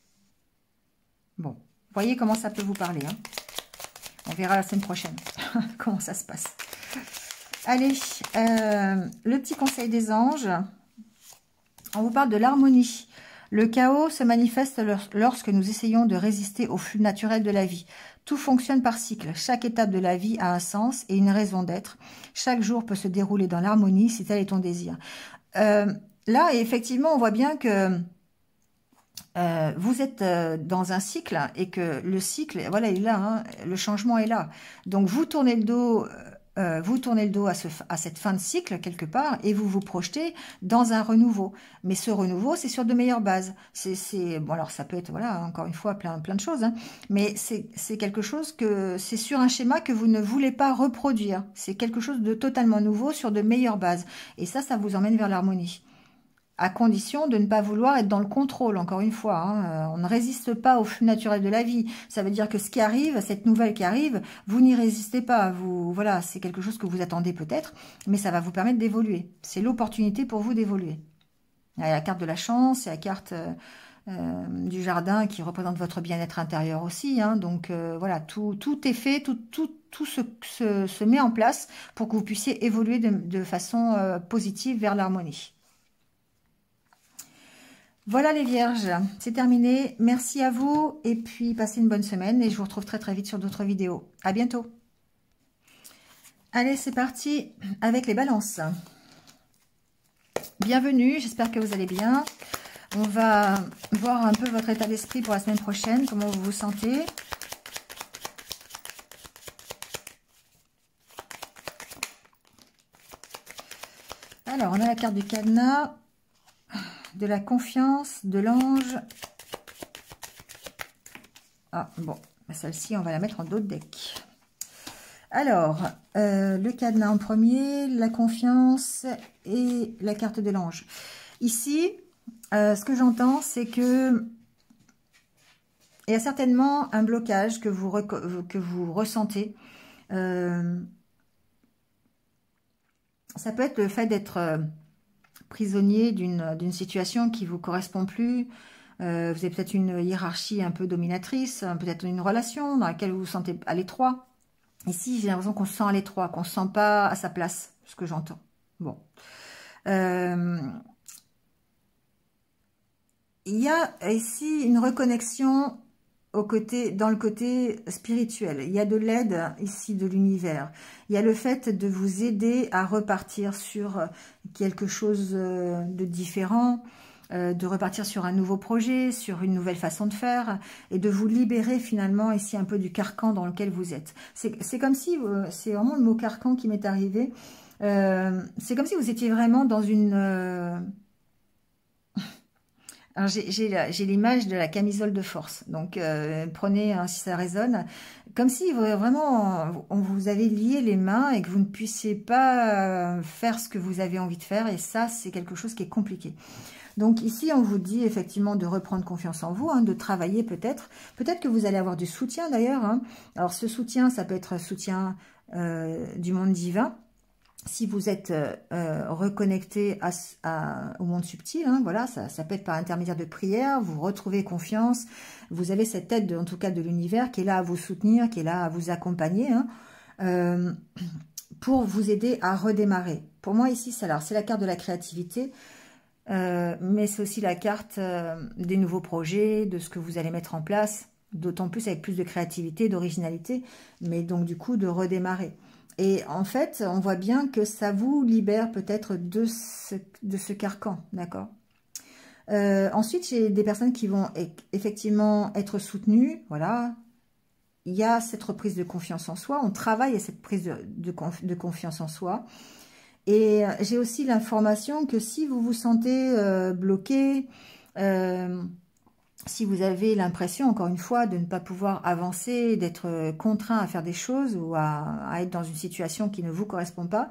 Bon, voyez comment ça peut vous parler, hein. On verra la semaine prochaine comment ça se passe. Allez, le petit conseil des anges. On vous parle de l'harmonie. Le chaos se manifeste lorsque nous essayons de résister au flux naturel de la vie. Tout fonctionne par cycle. Chaque étape de la vie a un sens et une raison d'être. Chaque jour peut se dérouler dans l'harmonie si tel est ton désir. Là, effectivement, on voit bien que vous êtes dans un cycle et que le cycle, voilà, il est là, hein, le changement est là. Donc vous tournez le dos, à cette fin de cycle quelque part et vous vous projetez dans un renouveau. Mais ce renouveau, c'est sur de meilleures bases. Bon, alors ça peut être, voilà, encore une fois, plein de choses, hein, mais c'est quelque chose c'est sur un schéma que vous ne voulez pas reproduire. C'est quelque chose de totalement nouveau sur de meilleures bases. Et ça vous emmène vers l'harmonie. À condition de ne pas vouloir être dans le contrôle, encore une fois. Hein. On ne résiste pas au flux naturel de la vie. Ça veut dire que ce qui arrive, cette nouvelle qui arrive, vous n'y résistez pas. Voilà, c'est quelque chose que vous attendez peut-être, mais ça va vous permettre d'évoluer. C'est l'opportunité pour vous d'évoluer. Il y a la carte de la chance, il y a la carte du jardin qui représente votre bien-être intérieur aussi. Hein. Donc voilà, tout est fait, tout se met en place pour que vous puissiez évoluer de façon positive vers l'harmonie. Voilà les vierges, c'est terminé. Merci à vous et puis passez une bonne semaine et je vous retrouve très très vite sur d'autres vidéos. À bientôt. Allez, c'est parti avec les balances. Bienvenue, j'espère que vous allez bien. On va voir un peu votre état d'esprit pour la semaine prochaine, comment vous vous sentez. Alors, on a la carte du cadenas, de la confiance, de l'ange. Ah, bon, celle-ci, on va la mettre en dos de deck. Alors, le cadenas en premier, la confiance et la carte de l'ange. Ici, ce que j'entends, c'est que il y a certainement un blocage que vous ressentez. Ça peut être le fait d'être prisonnier d'une situation qui ne vous correspond plus. Vous avez peut-être une hiérarchie un peu dominatrice, peut-être une relation dans laquelle vous vous sentez à l'étroit. Ici, j'ai l'impression qu'on se sent à l'étroit, qu'on ne se sent pas à sa place, ce que j'entends. Bon. Il y a ici une reconnexion dans le côté spirituel. Il y a de l'aide ici de l'univers. Il y a le fait de vous aider à repartir sur quelque chose de différent, de repartir sur un nouveau projet, sur une nouvelle façon de faire, et de vous libérer finalement ici un peu du carcan dans lequel vous êtes. C'est comme si, c'est vraiment le mot carcan qui m'est arrivé, c'est comme si vous étiez vraiment dans une... Alors j'ai l'image de la camisole de force, donc prenez hein, si ça résonne, comme si vraiment on vous avait lié les mains et que vous ne puissiez pas faire ce que vous avez envie de faire, et ça c'est quelque chose qui est compliqué. Donc ici on vous dit effectivement de reprendre confiance en vous, hein, de travailler peut-être que vous allez avoir du soutien d'ailleurs, hein. Alors ce soutien, ça peut être soutien du monde divin, si vous êtes reconnecté au monde subtil, hein, voilà, ça peut être par intermédiaire de prière, vous retrouvez confiance, vous avez cette aide, en tout cas de l'univers, qui est là à vous soutenir, qui est là à vous accompagner, hein, pour vous aider à redémarrer. Pour moi ici, c'est la carte de la créativité, mais c'est aussi la carte des nouveaux projets, de ce que vous allez mettre en place, d'autant plus avec plus de créativité, d'originalité, mais donc du coup de redémarrer. Et en fait, on voit bien que ça vous libère peut-être de ce carcan, d'accord. Ensuite, j'ai des personnes qui vont effectivement être soutenues, voilà. Il y a cette reprise de confiance en soi, on travaille à cette prise de confiance en soi. Et j'ai aussi l'information que si vous vous sentez bloqué, si vous avez l'impression, encore une fois, de ne pas pouvoir avancer, d'être contraint à faire des choses ou à être dans une situation qui ne vous correspond pas,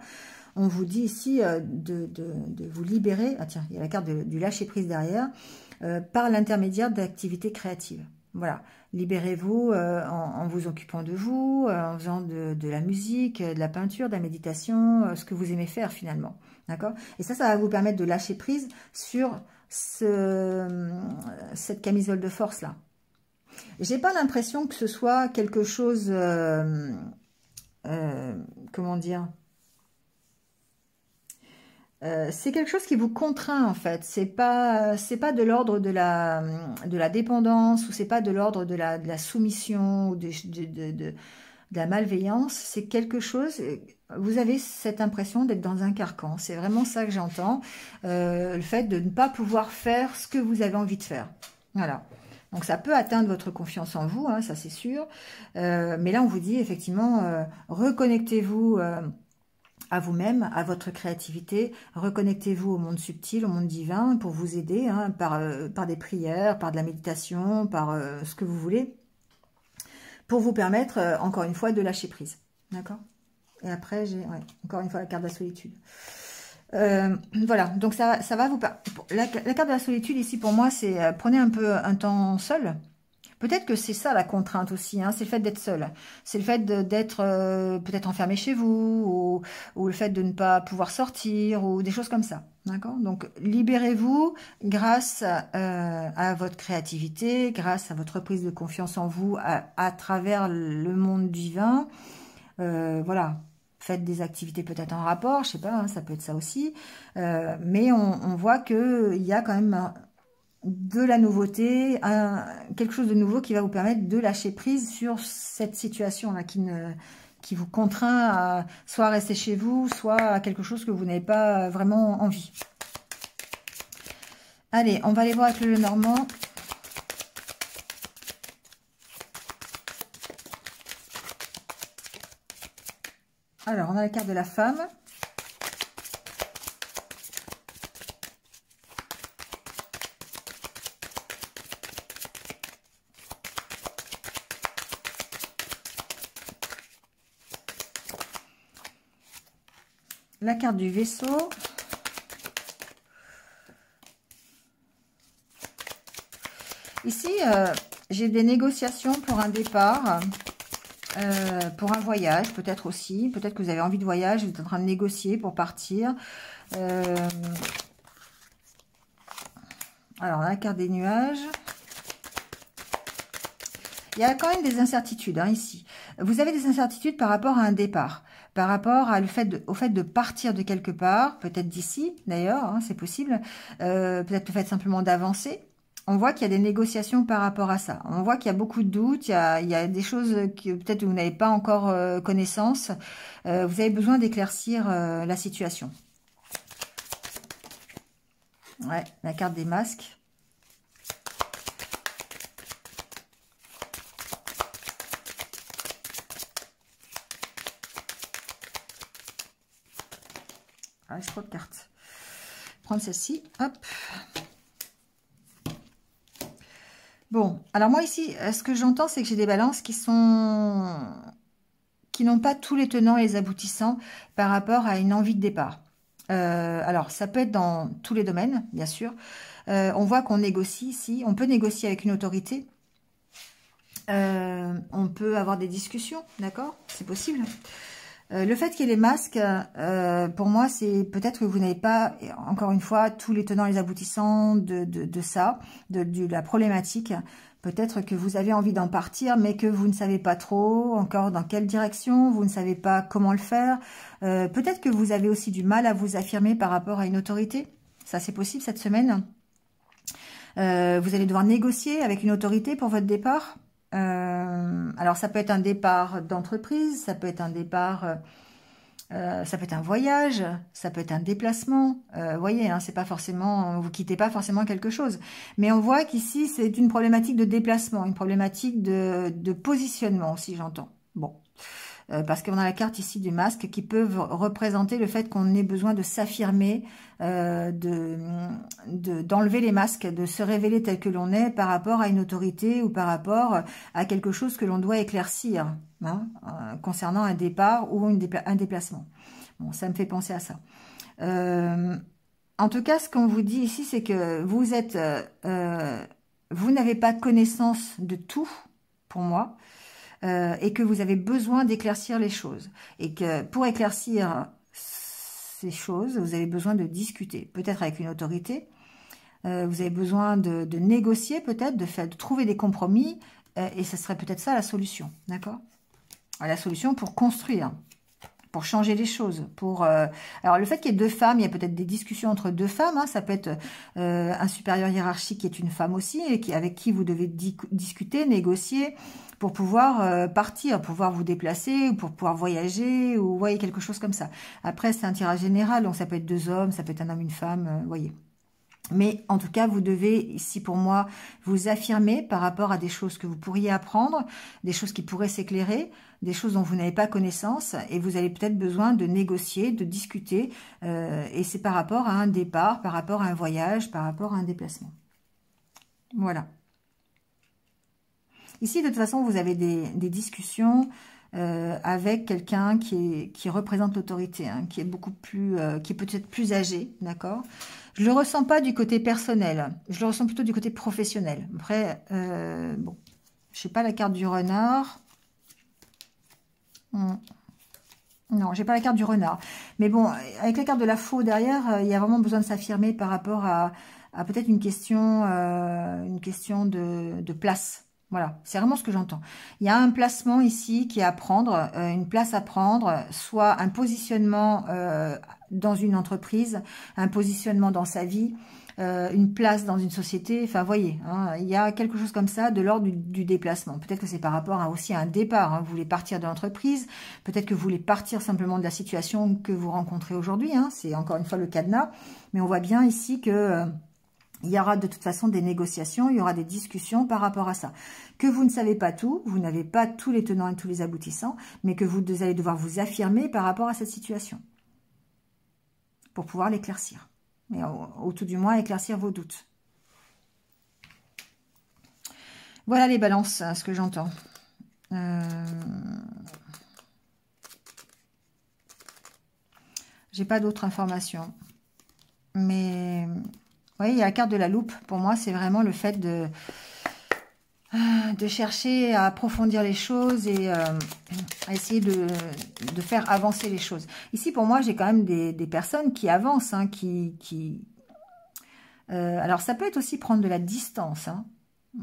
on vous dit ici de vous libérer. Ah tiens, il y a la carte du lâcher-prise derrière, par l'intermédiaire d'activités créatives. Voilà, libérez-vous en vous occupant de vous, en faisant de la musique, de la peinture, de la méditation, ce que vous aimez faire finalement. D'accord? Et ça va vous permettre de lâcher prise sur cette camisole de force là. J'ai pas l'impression que ce soit quelque chose, comment dire, c'est quelque chose qui vous contraint en fait. C'est pas de l'ordre de la dépendance, ou c'est pas de l'ordre de la soumission ou de la malveillance. C'est quelque chose. Vous avez cette impression d'être dans un carcan. C'est vraiment ça que j'entends. Le fait de ne pas pouvoir faire ce que vous avez envie de faire. Voilà. Donc ça peut atteindre votre confiance en vous, hein, ça c'est sûr. Mais là on vous dit effectivement, reconnectez-vous à vous-même, à votre créativité, reconnectez-vous au monde subtil, au monde divin, pour vous aider, hein, par des prières, par de la méditation, par ce que vous voulez, pour vous permettre, encore une fois, de lâcher prise. D'accord? Et après, j'ai encore une fois la carte de la solitude. Voilà, donc ça va vous... La carte de la solitude, ici, pour moi, c'est prenez un peu un temps seul, Peut-être que c'est ça la contrainte aussi, hein, c'est le fait d'être seul. C'est le fait d'être peut-être enfermé chez vous, ou le fait de ne pas pouvoir sortir, ou des choses comme ça. D'accord? Donc, libérez-vous grâce à votre créativité, grâce à votre prise de confiance en vous à travers le monde divin. Voilà. Faites des activités peut-être en rapport, je sais pas, hein, ça peut être ça aussi. Mais on voit qu'il y a quand même de la nouveauté, quelque chose de nouveau qui va vous permettre de lâcher prise sur cette situation-là qui vous contraint à soit rester chez vous, soit à quelque chose que vous n'avez pas vraiment envie. Allez, on va aller voir avec le Lenormand. Alors, on a la carte de la femme. La carte du vaisseau. Ici, j'ai des négociations pour un départ, pour un voyage, peut-être aussi. Peut-être que vous avez envie de voyage, vous êtes en train de négocier pour partir. Alors, la carte des nuages. Il y a quand même des incertitudes, hein, ici. Vous avez des incertitudes par rapport à un départ, par rapport à au fait de partir de quelque part, peut-être d'ici, d'ailleurs, hein, c'est possible. Peut-être le fait simplement d'avancer. On voit qu'il y a des négociations par rapport à ça. On voit qu'il y a beaucoup de doutes, il y a des choses que peut-être vous n'avez pas encore connaissance. Vous avez besoin d'éclaircir la situation. Ouais, la carte des masques. Ah, je crois de cartes. Prendre celle-ci, hop. Bon, alors moi ici, ce que j'entends, c'est que j'ai des balances qui n'ont pas tous les tenants et les aboutissants par rapport à une envie de départ. Alors, ça peut être dans tous les domaines, bien sûr. On voit qu'on négocie ici. On peut négocier avec une autorité. On peut avoir des discussions, d'accord? C'est possible. Le fait qu'il y ait les masques, pour moi, c'est peut-être que vous n'avez pas, encore une fois, tous les tenants et les aboutissants de ça, de la problématique. Peut-être que vous avez envie d'en partir, mais que vous ne savez pas trop encore dans quelle direction, vous ne savez pas comment le faire. Peut-être que vous avez aussi du mal à vous affirmer par rapport à une autorité. Ça, c'est possible cette semaine. Vous allez devoir négocier avec une autorité pour votre départ. Alors, ça peut être un départ d'entreprise, ça peut être un départ, ça peut être un voyage, ça peut être un déplacement. Vous voyez, hein, c'est pas forcément, vous quittez pas forcément quelque chose. Mais on voit qu'ici, c'est une problématique de déplacement, une problématique de positionnement aussi, j'entends. Bon. Parce qu'on a la carte ici du masque qui peut représenter le fait qu'on ait besoin de s'affirmer, d'enlever les masques, de se révéler tel que l'on est par rapport à une autorité ou par rapport à quelque chose que l'on doit éclaircir, hein, concernant un départ ou un déplacement. Bon, ça me fait penser à ça. En tout cas, ce qu'on vous dit ici, c'est que vous n'avez pas connaissance de tout, pour moi. Et que vous avez besoin d'éclaircir les choses. Et que pour éclaircir ces choses, vous avez besoin de discuter, peut-être avec une autorité. Vous avez besoin de négocier, peut-être, de trouver des compromis. Et ce serait peut-être ça la solution, d'accord? La solution pour construire, pour changer les choses. Alors, le fait qu'il y ait deux femmes, il y a peut-être des discussions entre deux femmes. Hein, ça peut être un supérieur hiérarchique qui est une femme aussi, et avec qui vous devez discuter, négocier, pour pouvoir partir, pouvoir vous déplacer, ou pour pouvoir voyager, ou vous voyez, quelque chose comme ça. Après, c'est un tirage général, donc ça peut être deux hommes, ça peut être un homme, une femme, vous voyez. Mais en tout cas, vous devez, ici pour moi, vous affirmer par rapport à des choses que vous pourriez apprendre, des choses qui pourraient s'éclairer, des choses dont vous n'avez pas connaissance, et vous avez peut-être besoin de négocier, de discuter, et c'est par rapport à un départ, par rapport à un voyage, par rapport à un déplacement. Voilà. Ici, de toute façon, vous avez des discussions avec quelqu'un qui représente l'autorité, hein, qui est beaucoup plus, qui est peut-être plus âgé, d'accord? Je le ressens pas du côté personnel, je le ressens plutôt du côté professionnel. Après, bon, Je n'ai pas la carte du renard. Non, j'ai pas la carte du renard. Mais bon, avec la carte de la faux derrière, il y a vraiment besoin de s'affirmer par rapport à peut-être une question de place. Voilà, c'est vraiment ce que j'entends. Il y a un placement ici qui est à prendre, une place à prendre, soit un positionnement dans une entreprise, un positionnement dans sa vie, une place dans une société. Enfin, voyez, hein, il y a quelque chose comme ça de l'ordre du déplacement. Peut-être que c'est par rapport aussi à un départ. Hein. Vous voulez partir de l'entreprise, peut-être que vous voulez partir simplement de la situation que vous rencontrez aujourd'hui. Hein. C'est encore une fois le cadenas. Mais on voit bien ici que... il y aura de toute façon des négociations, il y aura des discussions par rapport à ça. Que vous ne savez pas tout, vous n'avez pas tous les tenants et tous les aboutissants, mais que vous allez devoir vous affirmer par rapport à cette situation pour pouvoir l'éclaircir. Mais au tout du moins, éclaircir vos doutes. Voilà les balances, ce que j'entends. J'ai pas d'autres informations. Mais... vous voyez, il y a la carte de la loupe. Pour moi, c'est vraiment le fait de chercher à approfondir les choses et à essayer de faire avancer les choses. Ici, pour moi, j'ai quand même des personnes qui avancent, hein, alors, ça peut être aussi prendre de la distance. Hein.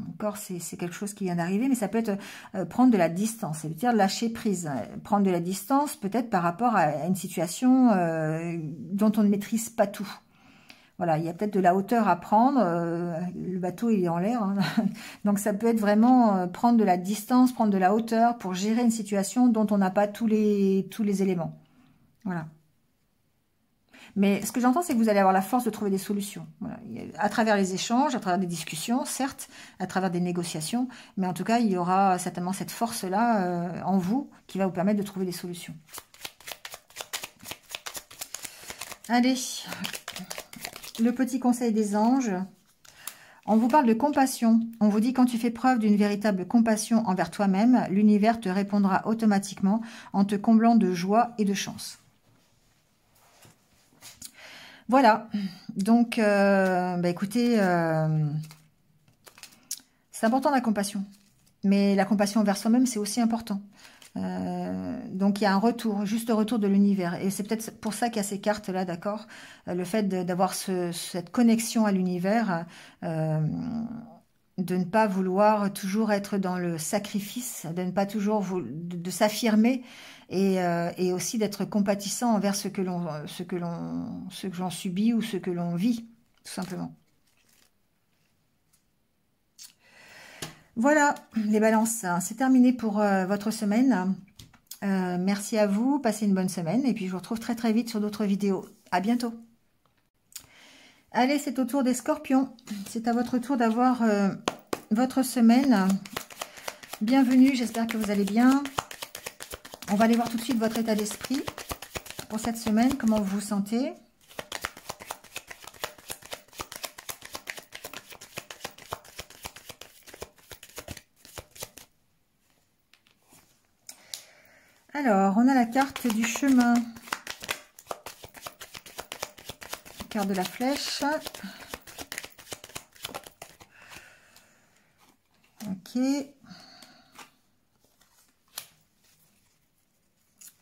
Encore, c'est quelque chose qui vient d'arriver, mais ça peut être prendre de la distance, c'est-à-dire lâcher prise. Prendre de la distance, peut-être par rapport à une situation dont on ne maîtrise pas tout. Voilà, il y a peut-être de la hauteur à prendre. Le bateau, il est en l'air. Hein. Donc, ça peut être vraiment prendre de la distance, prendre de la hauteur pour gérer une situation dont on n'a pas tous les éléments. Voilà. Mais ce que j'entends, c'est que vous allez avoir la force de trouver des solutions. Voilà. À travers les échanges, à travers des discussions, certes, à travers des négociations. Mais en tout cas, il y aura certainement cette force-là en vous qui va vous permettre de trouver des solutions. Allez, le petit conseil des anges. On vous parle de compassion. On vous dit quand tu fais preuve d'une véritable compassion envers toi-même, l'univers te répondra automatiquement en te comblant de joie et de chance. Voilà. Donc, écoutez, c'est important la compassion. Mais la compassion envers soi-même, c'est aussi important. Donc il y a un retour, juste retour de l'univers. Et c'est peut-être pour ça qu'il y a ces cartes-là, d'accord? Le fait d'avoir cette connexion à l'univers, de ne pas vouloir toujours être dans le sacrifice, de ne pas toujours de s'affirmer et aussi d'être compatissant envers ce que l'on subit ou ce que l'on vit, tout simplement. Voilà les balances, c'est terminé pour votre semaine. Merci à vous, passez une bonne semaine et puis je vous retrouve très très vite sur d'autres vidéos. À bientôt. Allez, c'est au tour des scorpions. C'est à votre tour d'avoir votre semaine. Bienvenue, j'espère que vous allez bien. On va aller voir tout de suite votre état d'esprit pour cette semaine, comment vous vous sentez. Alors, on a la carte du chemin. Carte de la flèche. Ok.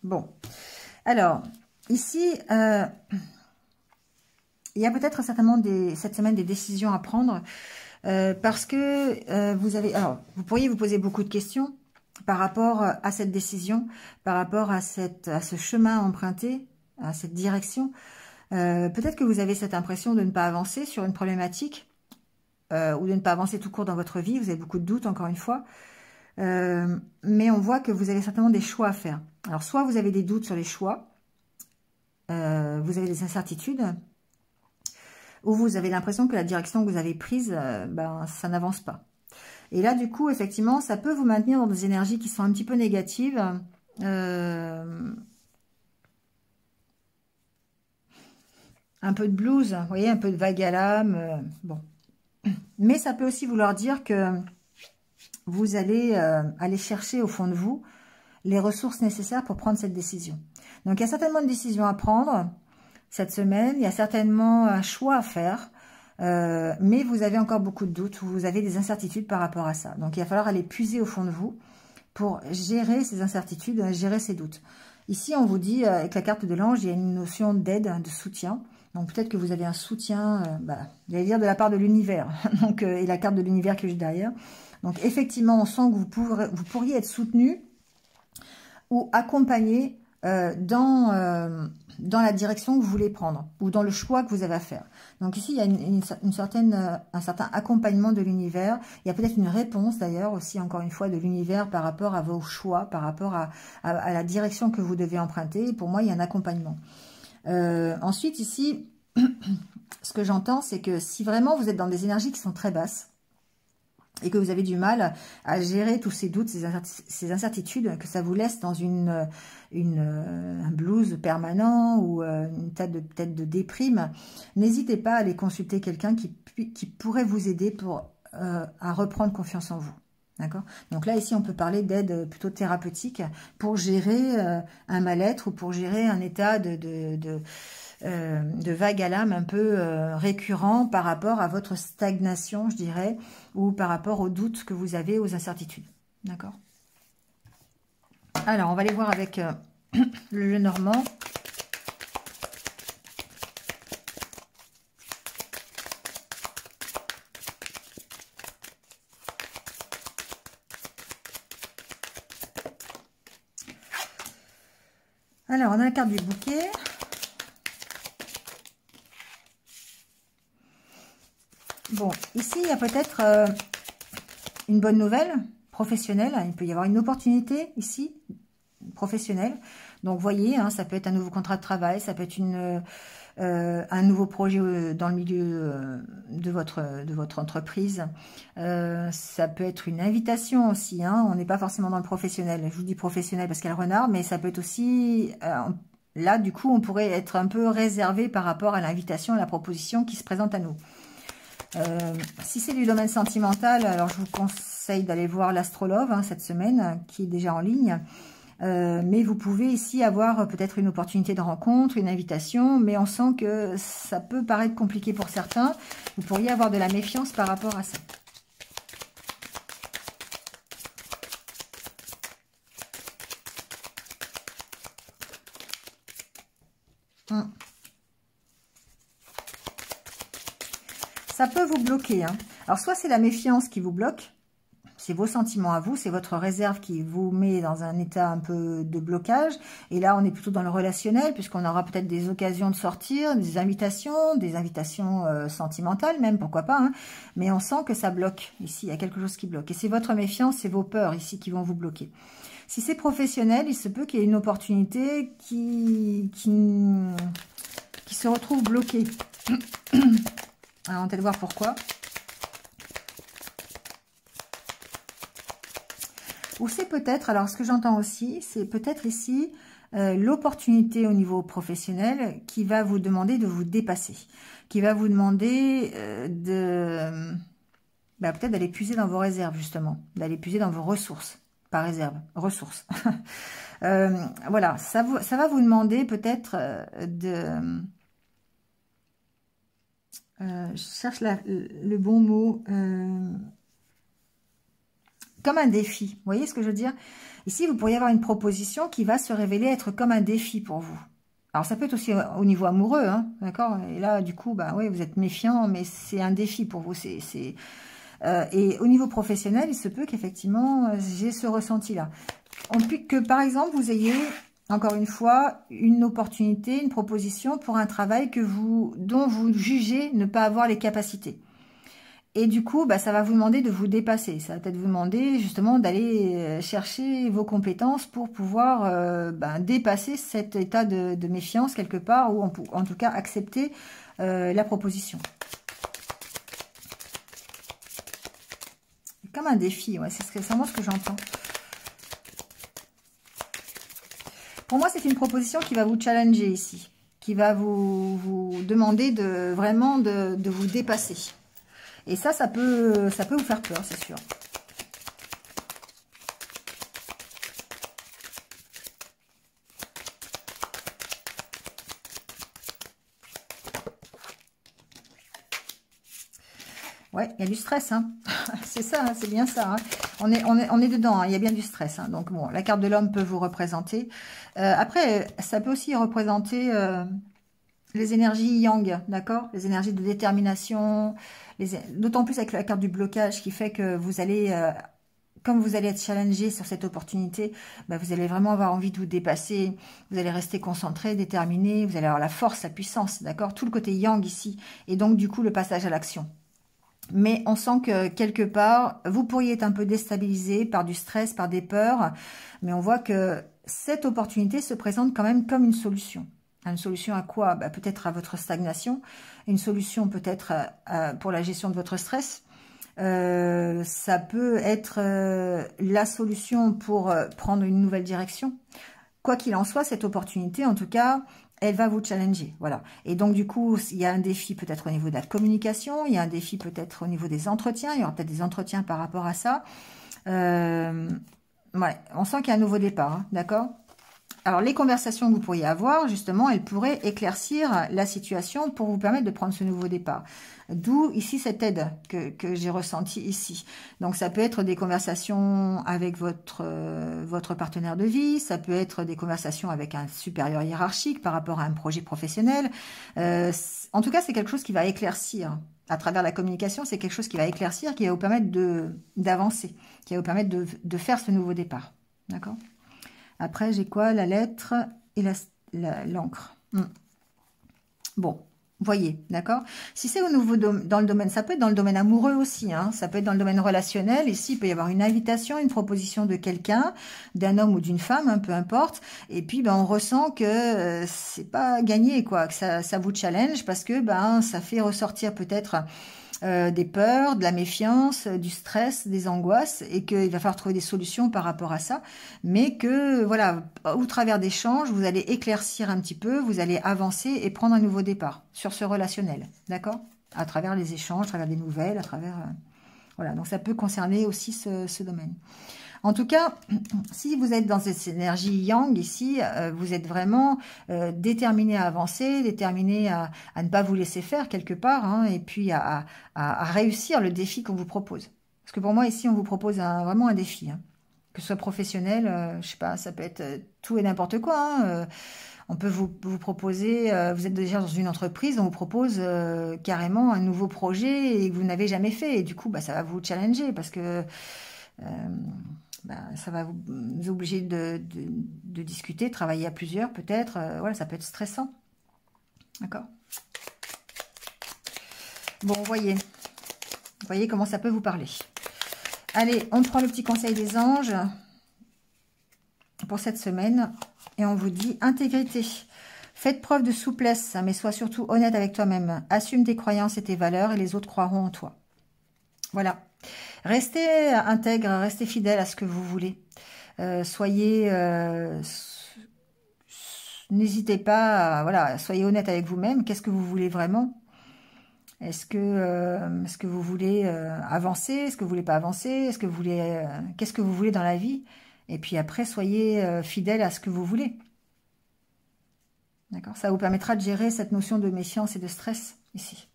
Bon. Alors, ici, il y a peut-être certainement cette semaine des décisions à prendre parce que vous avez... Alors, vous pourriez vous poser beaucoup de questions par rapport à cette décision, par rapport à ce chemin emprunté, à cette direction. Peut-être que vous avez cette impression de ne pas avancer sur une problématique ou de ne pas avancer tout court dans votre vie. Vous avez beaucoup de doutes, encore une fois. Mais on voit que vous avez certainement des choix à faire. Alors, soit vous avez des doutes sur les choix, vous avez des incertitudes, ou vous avez l'impression que la direction que vous avez prise, ça n'avance pas. Et là, du coup, effectivement, ça peut vous maintenir dans des énergies qui sont un petit peu négatives. Un peu de blues, vous voyez, un peu de vague à l'âme. Bon. Mais ça peut aussi vouloir dire que vous allez aller chercher au fond de vous les ressources nécessaires pour prendre cette décision. Donc, il y a certainement une décision à prendre cette semaine. Il y a certainement un choix à faire. mais vous avez encore beaucoup de doutes, vous avez des incertitudes par rapport à ça. Donc il va falloir aller puiser au fond de vous pour gérer ces incertitudes, gérer ces doutes. Ici, on vous dit, avec la carte de l'ange, il y a une notion d'aide, de soutien. Donc peut-être que vous avez un soutien, j'allais dire de la part de l'univers, donc et la carte de l'univers qui est juste derrière. Donc effectivement, on sent que vous pourriez être soutenu ou accompagné dans la direction que vous voulez prendre ou dans le choix que vous avez à faire. Donc ici, il y a un certain accompagnement de l'univers. Il y a peut-être une réponse d'ailleurs aussi, encore une fois, de l'univers par rapport à vos choix, par rapport à la direction que vous devez emprunter. Et pour moi, il y a un accompagnement. Ensuite, ici, ce que j'entends, c'est que si vraiment vous êtes dans des énergies qui sont très basses, et que vous avez du mal à gérer tous ces doutes, ces incertitudes, que ça vous laisse dans un blues permanent ou une tête de déprime, n'hésitez pas à aller consulter quelqu'un qui pourrait vous aider à reprendre confiance en vous. D'accord? Donc là, ici, on peut parler d'aide plutôt thérapeutique pour gérer un mal-être ou pour gérer un état de vague à l'âme un peu récurrent par rapport à votre stagnation, je dirais, ou par rapport aux doutes que vous avez, aux incertitudes. D'accord? Alors, on va aller voir avec le jeu normand. Alors, on a la carte du bouquet. Bon, ici, il y a peut-être une bonne nouvelle professionnelle. Il peut y avoir une opportunité ici, professionnelle. Donc, vous voyez, hein, ça peut être un nouveau contrat de travail, ça peut être un nouveau projet dans le milieu de votre entreprise. Ça peut être une invitation aussi. Hein, on n'est pas forcément dans le professionnel. Je vous dis professionnel parce qu'il y a le renard, mais ça peut être aussi... là, du coup, on pourrait être un peu réservé par rapport à l'invitation, à la proposition qui se présente à nous. Si c'est du domaine sentimental, alors je vous conseille d'aller voir l'astrologue hein, cette semaine, qui est déjà en ligne. Mais vous pouvez ici avoir peut-être une opportunité de rencontre, une invitation, mais on sent que ça peut paraître compliqué pour certains. Vous pourriez avoir de la méfiance par rapport à ça. Ça peut vous bloquer. Hein. Alors, soit c'est la méfiance qui vous bloque, c'est vos sentiments à vous, c'est votre réserve qui vous met dans un état un peu de blocage. Et là, on est plutôt dans le relationnel, puisqu'on aura peut-être des occasions de sortir, des invitations sentimentales même, pourquoi pas. Hein. Mais on sent que ça bloque. Ici, il y a quelque chose qui bloque. Et c'est votre méfiance, c'est vos peurs ici qui vont vous bloquer. Si c'est professionnel, il se peut qu'il y ait une opportunité qui se retrouve bloquée. Alors, on va peut-être voir pourquoi. Ou c'est peut-être, alors ce que j'entends aussi, c'est peut-être ici l'opportunité au niveau professionnel qui va vous demander de vous dépasser, qui va vous demander peut-être d'aller puiser dans vos réserves justement, d'aller puiser dans vos ressources, pas réserves, ressources. Voilà, ça va vous demander peut-être je cherche le bon mot. Comme un défi. Vous voyez ce que je veux dire? Ici, vous pourriez avoir une proposition qui va se révéler être comme un défi pour vous. Alors, ça peut être aussi au niveau amoureux, hein, d'accord? Et là, du coup, oui, vous êtes méfiant, mais c'est un défi pour vous. Et au niveau professionnel, il se peut qu'effectivement, j'ai ce ressenti-là. Que, par exemple, vous ayez... Encore une fois, une opportunité, une proposition pour un travail dont vous jugez ne pas avoir les capacités. Et du coup, ça va vous demander de vous dépasser. Ça va peut-être vous demander justement d'aller chercher vos compétences pour pouvoir dépasser cet état de méfiance quelque part, ou en tout cas accepter la proposition. Comme un défi, ouais, c'est vraiment ce que j'entends. Pour moi, c'est une proposition qui va vous challenger ici, qui va vous demander vraiment de vous dépasser. Et ça peut vous faire peur, c'est sûr. Ouais, il y a du stress, hein. C'est ça, hein, c'est bien ça. Hein. On est dedans, hein, il y a bien du stress. Hein. Donc bon, la carte de l'homme peut vous représenter. Après, ça peut aussi représenter les énergies yang, d'accord? Les énergies de détermination, d'autant plus avec la carte du blocage qui fait que vous allez, comme vous allez être challengé sur cette opportunité, bah, vous allez vraiment avoir envie de vous dépasser, vous allez rester concentré, déterminé, vous allez avoir la force, la puissance, d'accord? Tout le côté yang ici, et donc du coup le passage à l'action. Mais on sent que quelque part, vous pourriez être un peu déstabilisé par du stress, par des peurs, mais on voit que cette opportunité se présente quand même comme une solution. Une solution à quoi? Bah, peut-être à votre stagnation, une solution peut-être pour la gestion de votre stress. Ça peut être la solution pour prendre une nouvelle direction. Quoi qu'il en soit, cette opportunité, en tout cas, elle va vous challenger, voilà. Et donc, du coup, il y a un défi peut-être au niveau de la communication, il y a un défi peut-être au niveau des entretiens, il y aura peut-être des entretiens par rapport à ça. Ouais, on sent qu'il y a un nouveau départ, hein, d'accord? Alors, les conversations que vous pourriez avoir, justement, elles pourraient éclaircir la situation pour vous permettre de prendre ce nouveau départ. D'où, ici, cette aide que j'ai ressentie ici. Donc, ça peut être des conversations avec votre partenaire de vie, ça peut être des conversations avec un supérieur hiérarchique par rapport à un projet professionnel. En tout cas, c'est quelque chose qui va éclaircir. À travers la communication, c'est quelque chose qui va éclaircir, qui va vous permettre d'avancer, qui va vous permettre de faire ce nouveau départ. D'accord ? Après, j'ai quoi? La lettre et l'encre. Bon, voyez, d'accord? Si c'est au nouveau dans le domaine, ça peut être dans le domaine amoureux aussi, hein, ça peut être dans le domaine relationnel. Ici, il peut y avoir une invitation, une proposition de quelqu'un, d'un homme ou d'une femme, hein, peu importe. Et puis, ben, on ressent que c'est pas gagné, quoi, que ça vous challenge parce que ben, ça fait ressortir peut-être des peurs, de la méfiance, du stress, des angoisses, et qu'il va falloir trouver des solutions par rapport à ça, mais que, voilà, au travers d'échanges, vous allez éclaircir un petit peu, vous allez avancer et prendre un nouveau départ sur ce relationnel, d'accord? À travers les échanges, à travers des nouvelles, à travers... voilà, donc ça peut concerner aussi ce domaine. En tout cas, si vous êtes dans cette énergie yang ici, vous êtes vraiment déterminé à avancer, déterminé à ne pas vous laisser faire quelque part, hein, et puis à réussir le défi qu'on vous propose. Parce que pour moi, ici, on vous propose vraiment un défi. Hein. Que ce soit professionnel, je sais pas, ça peut être tout et n'importe quoi. Hein, on peut vous proposer, vous êtes déjà dans une entreprise, on vous propose carrément un nouveau projet et que vous n'avez jamais fait. Et du coup, bah, ça va vous challenger parce que... ça va vous obliger de discuter, travailler à plusieurs peut-être. Voilà, ça peut être stressant. D'accord? Bon, voyez comment ça peut vous parler. Allez, on prend le petit conseil des anges pour cette semaine. Et on vous dit intégrité. Faites preuve de souplesse, mais sois surtout honnête avec toi-même. Assume tes croyances et tes valeurs et les autres croiront en toi. Voilà. Restez intègre, restez fidèle à ce que vous voulez. N'hésitez pas, voilà, soyez honnête avec vous-même. Qu'est-ce que vous voulez vraiment? Est-ce que vous voulez avancer? Est-ce que vous voulez pas avancer? Est-ce que vous voulez, qu'est-ce que vous voulez dans la vie? Et puis après, soyez fidèle à ce que vous voulez. D'accord? Ça vous permettra de gérer cette notion de méfiance et de stress ici.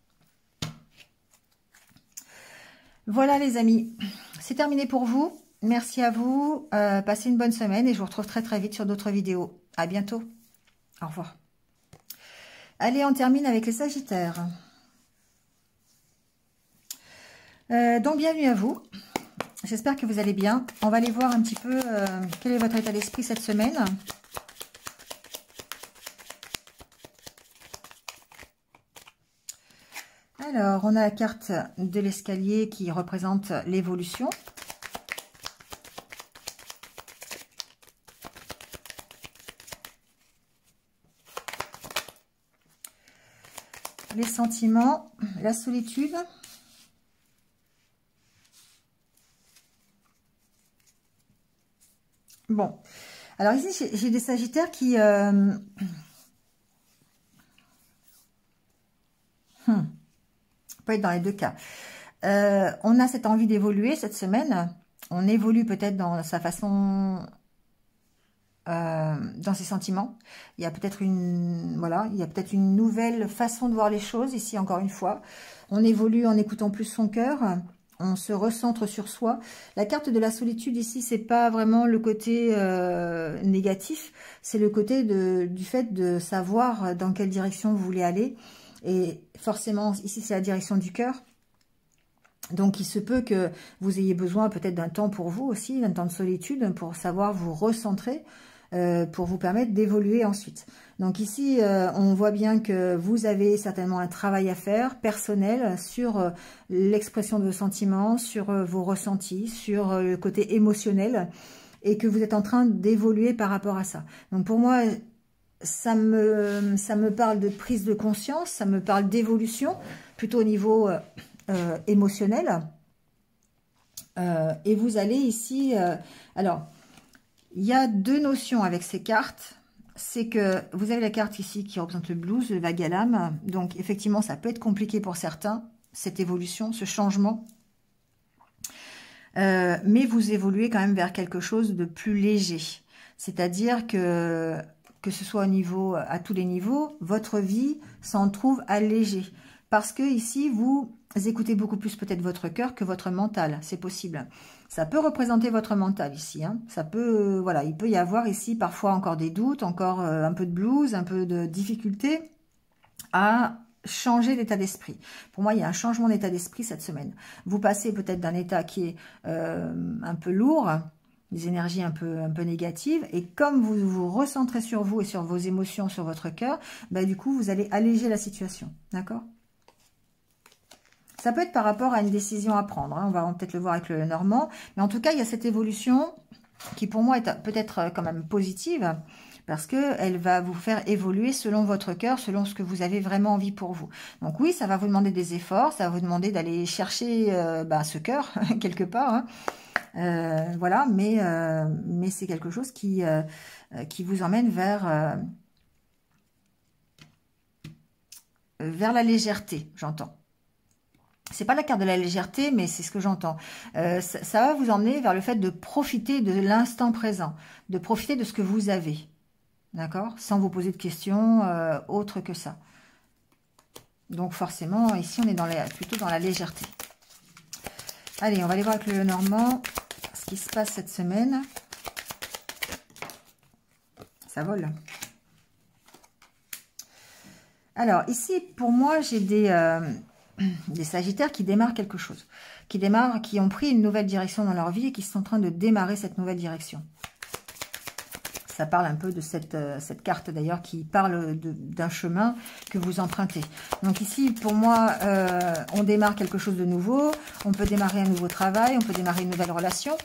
Voilà les amis, c'est terminé pour vous. Merci à vous, passez une bonne semaine et je vous retrouve très très vite sur d'autres vidéos. À bientôt, au revoir. Allez, on termine avec les Sagittaires. Donc bienvenue à vous, j'espère que vous allez bien. On va aller voir un petit peu quel est votre état d'esprit cette semaine. Alors, on a la carte de l'escalier qui représente l'évolution. Les sentiments, la solitude. Bon, alors ici, j'ai des Sagittaires qui... peut être dans les deux cas. On a cette envie d'évoluer cette semaine. On évolue peut-être dans sa façon dans ses sentiments. Il y a peut-être voilà, il y a peut-être une nouvelle façon de voir les choses ici, encore une fois. On évolue en écoutant plus son cœur. On se recentre sur soi. La carte de la solitude ici, c'est pas vraiment le côté négatif, c'est le côté du fait de savoir dans quelle direction vous voulez aller. Et forcément, ici, c'est la direction du cœur. Donc, il se peut que vous ayez besoin peut-être d'un temps pour vous aussi, d'un temps de solitude, pour savoir vous recentrer, pour vous permettre d'évoluer ensuite. Donc ici, on voit bien que vous avez certainement un travail à faire, personnel, sur l'expression de vos sentiments, sur vos ressentis, sur le côté émotionnel, et que vous êtes en train d'évoluer par rapport à ça. Donc pour moi, ça me parle de prise de conscience, ça me parle d'évolution, plutôt au niveau émotionnel. Et vous allez ici... alors, il y a deux notions avec ces cartes. C'est que vous avez la carte ici qui représente le blues, le vague à l'âme. Donc, effectivement, ça peut être compliqué pour certains, cette évolution, ce changement. Mais vous évoluez quand même vers quelque chose de plus léger. C'est-à-dire que ce soit au niveau, à tous les niveaux, votre vie s'en trouve allégée. Parce que ici, vous écoutez beaucoup plus peut-être votre cœur que votre mental. C'est possible. Ça peut représenter votre mental ici. Hein. Ça peut, voilà, il peut y avoir ici parfois encore des doutes, encore un peu de blues, un peu de difficulté à changer d'état d'esprit. Pour moi, il y a un changement d'état d'esprit cette semaine. Vous passez peut-être d'un état qui est un peu lourd, des énergies un peu négatives, et comme vous vous recentrez sur vous et sur vos émotions, sur votre cœur, bah, du coup, vous allez alléger la situation. D'accord ? Ça peut être par rapport à une décision à prendre. Hein. On va peut-être le voir avec le Normand. Mais en tout cas, il y a cette évolution qui, pour moi, est peut-être quand même positive parce qu'elle va vous faire évoluer selon votre cœur, selon ce que vous avez vraiment envie pour vous. Donc oui, ça va vous demander des efforts. Ça va vous demander d'aller chercher ce cœur, quelque part. Hein. Voilà, mais c'est quelque chose qui vous emmène vers la légèreté, j'entends. C'est pas la carte de la légèreté, mais c'est ce que j'entends. Ça va vous emmener vers le fait de profiter de l'instant présent, de profiter de ce que vous avez, d'accord? Sans vous poser de questions autres que ça. Donc forcément, ici, on est plutôt dans la légèreté. Allez, on va aller voir avec le Normand ce qui se passe cette semaine. Ça vole. Alors, ici, pour moi, j'ai des Sagittaires qui démarrent quelque chose, qui ont pris une nouvelle direction dans leur vie et qui sont en train de démarrer cette nouvelle direction. Ça parle un peu de cette carte d'ailleurs qui parle d'un chemin que vous empruntez. Donc ici, pour moi, on démarre quelque chose de nouveau, on peut démarrer un nouveau travail, on peut démarrer une nouvelle relation,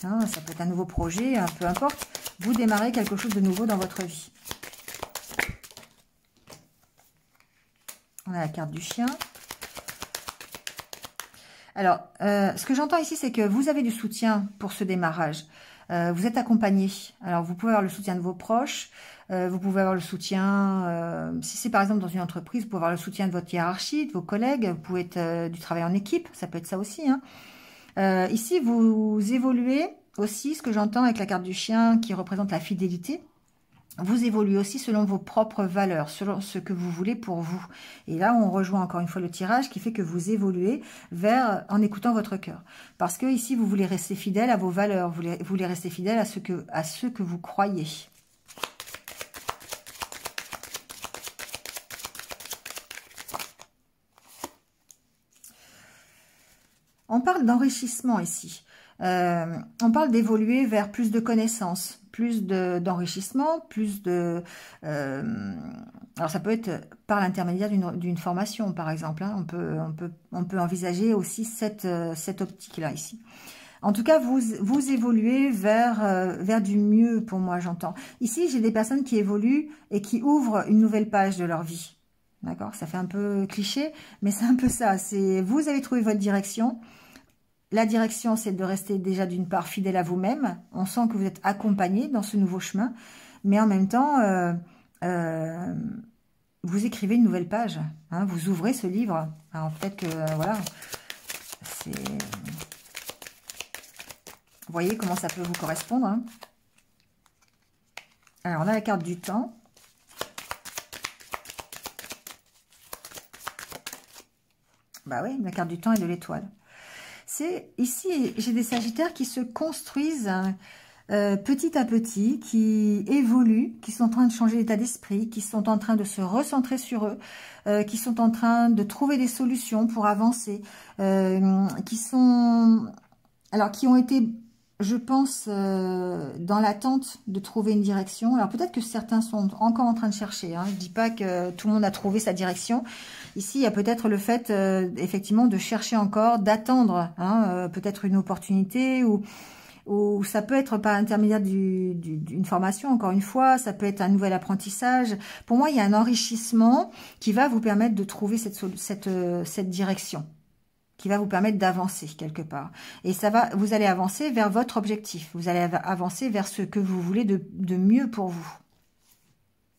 hein, ça peut être un nouveau projet, hein, peu importe. Vous démarrez quelque chose de nouveau dans votre vie. On a la carte du chien. Alors, ce que j'entends ici, c'est que vous avez du soutien pour ce démarrage. Vous êtes accompagné. Alors, vous pouvez avoir le soutien de vos proches. Vous pouvez avoir le soutien, si c'est par exemple dans une entreprise, vous pouvez avoir le soutien de votre hiérarchie, de vos collègues. Vous pouvez être du travail en équipe. Ça peut être ça aussi. Hein. Ici, vous évoluez aussi, ce que j'entends avec la carte du chien qui représente la fidélité. Vous évoluez aussi selon vos propres valeurs, selon ce que vous voulez pour vous. Et là, on rejoint encore une fois le tirage qui fait que vous évoluez en écoutant votre cœur. Parce que ici, vous voulez rester fidèle à vos valeurs, vous voulez rester fidèle à ce que vous croyez. On parle d'enrichissement ici. On parle d'évoluer vers plus de connaissances, plus d'enrichissement, plus de... alors ça peut être par l'intermédiaire d'une formation, par exemple. Hein. On peut envisager aussi cette optique-là ici. En tout cas, vous évoluez vers du mieux, pour moi, j'entends. Ici, j'ai des personnes qui évoluent et qui ouvrent une nouvelle page de leur vie. D'accord? Ça fait un peu cliché, mais c'est un peu ça. Vous avez trouvé votre direction. La direction, c'est de rester déjà d'une part fidèle à vous-même. On sent que vous êtes accompagné dans ce nouveau chemin. Mais en même temps, vous écrivez une nouvelle page. Hein, vous ouvrez ce livre. Alors peut-être que, voilà, vous voyez comment ça peut vous correspondre. Hein. Alors, on a la carte du temps. Bah oui, la carte du temps et de l'étoile. C'est ici, j'ai des sagittaires qui se construisent petit à petit, qui évoluent, qui sont en train de changer d'état d'esprit, qui sont en train de se recentrer sur eux, qui sont en train de trouver des solutions pour avancer, qui ont été, je pense, dans l'attente de trouver une direction. Alors peut-être que certains sont encore en train de chercher, hein. Je ne dis pas que tout le monde a trouvé sa direction. Ici, il y a peut-être le fait, effectivement, de chercher encore, d'attendre, hein, peut-être une opportunité ou ça peut être par l'intermédiaire d'une formation, encore une fois, ça peut être un nouvel apprentissage. Pour moi, il y a un enrichissement qui va vous permettre de trouver cette direction, qui va vous permettre d'avancer quelque part. Et vous allez avancer vers votre objectif, vous allez avancer vers ce que vous voulez de mieux pour vous.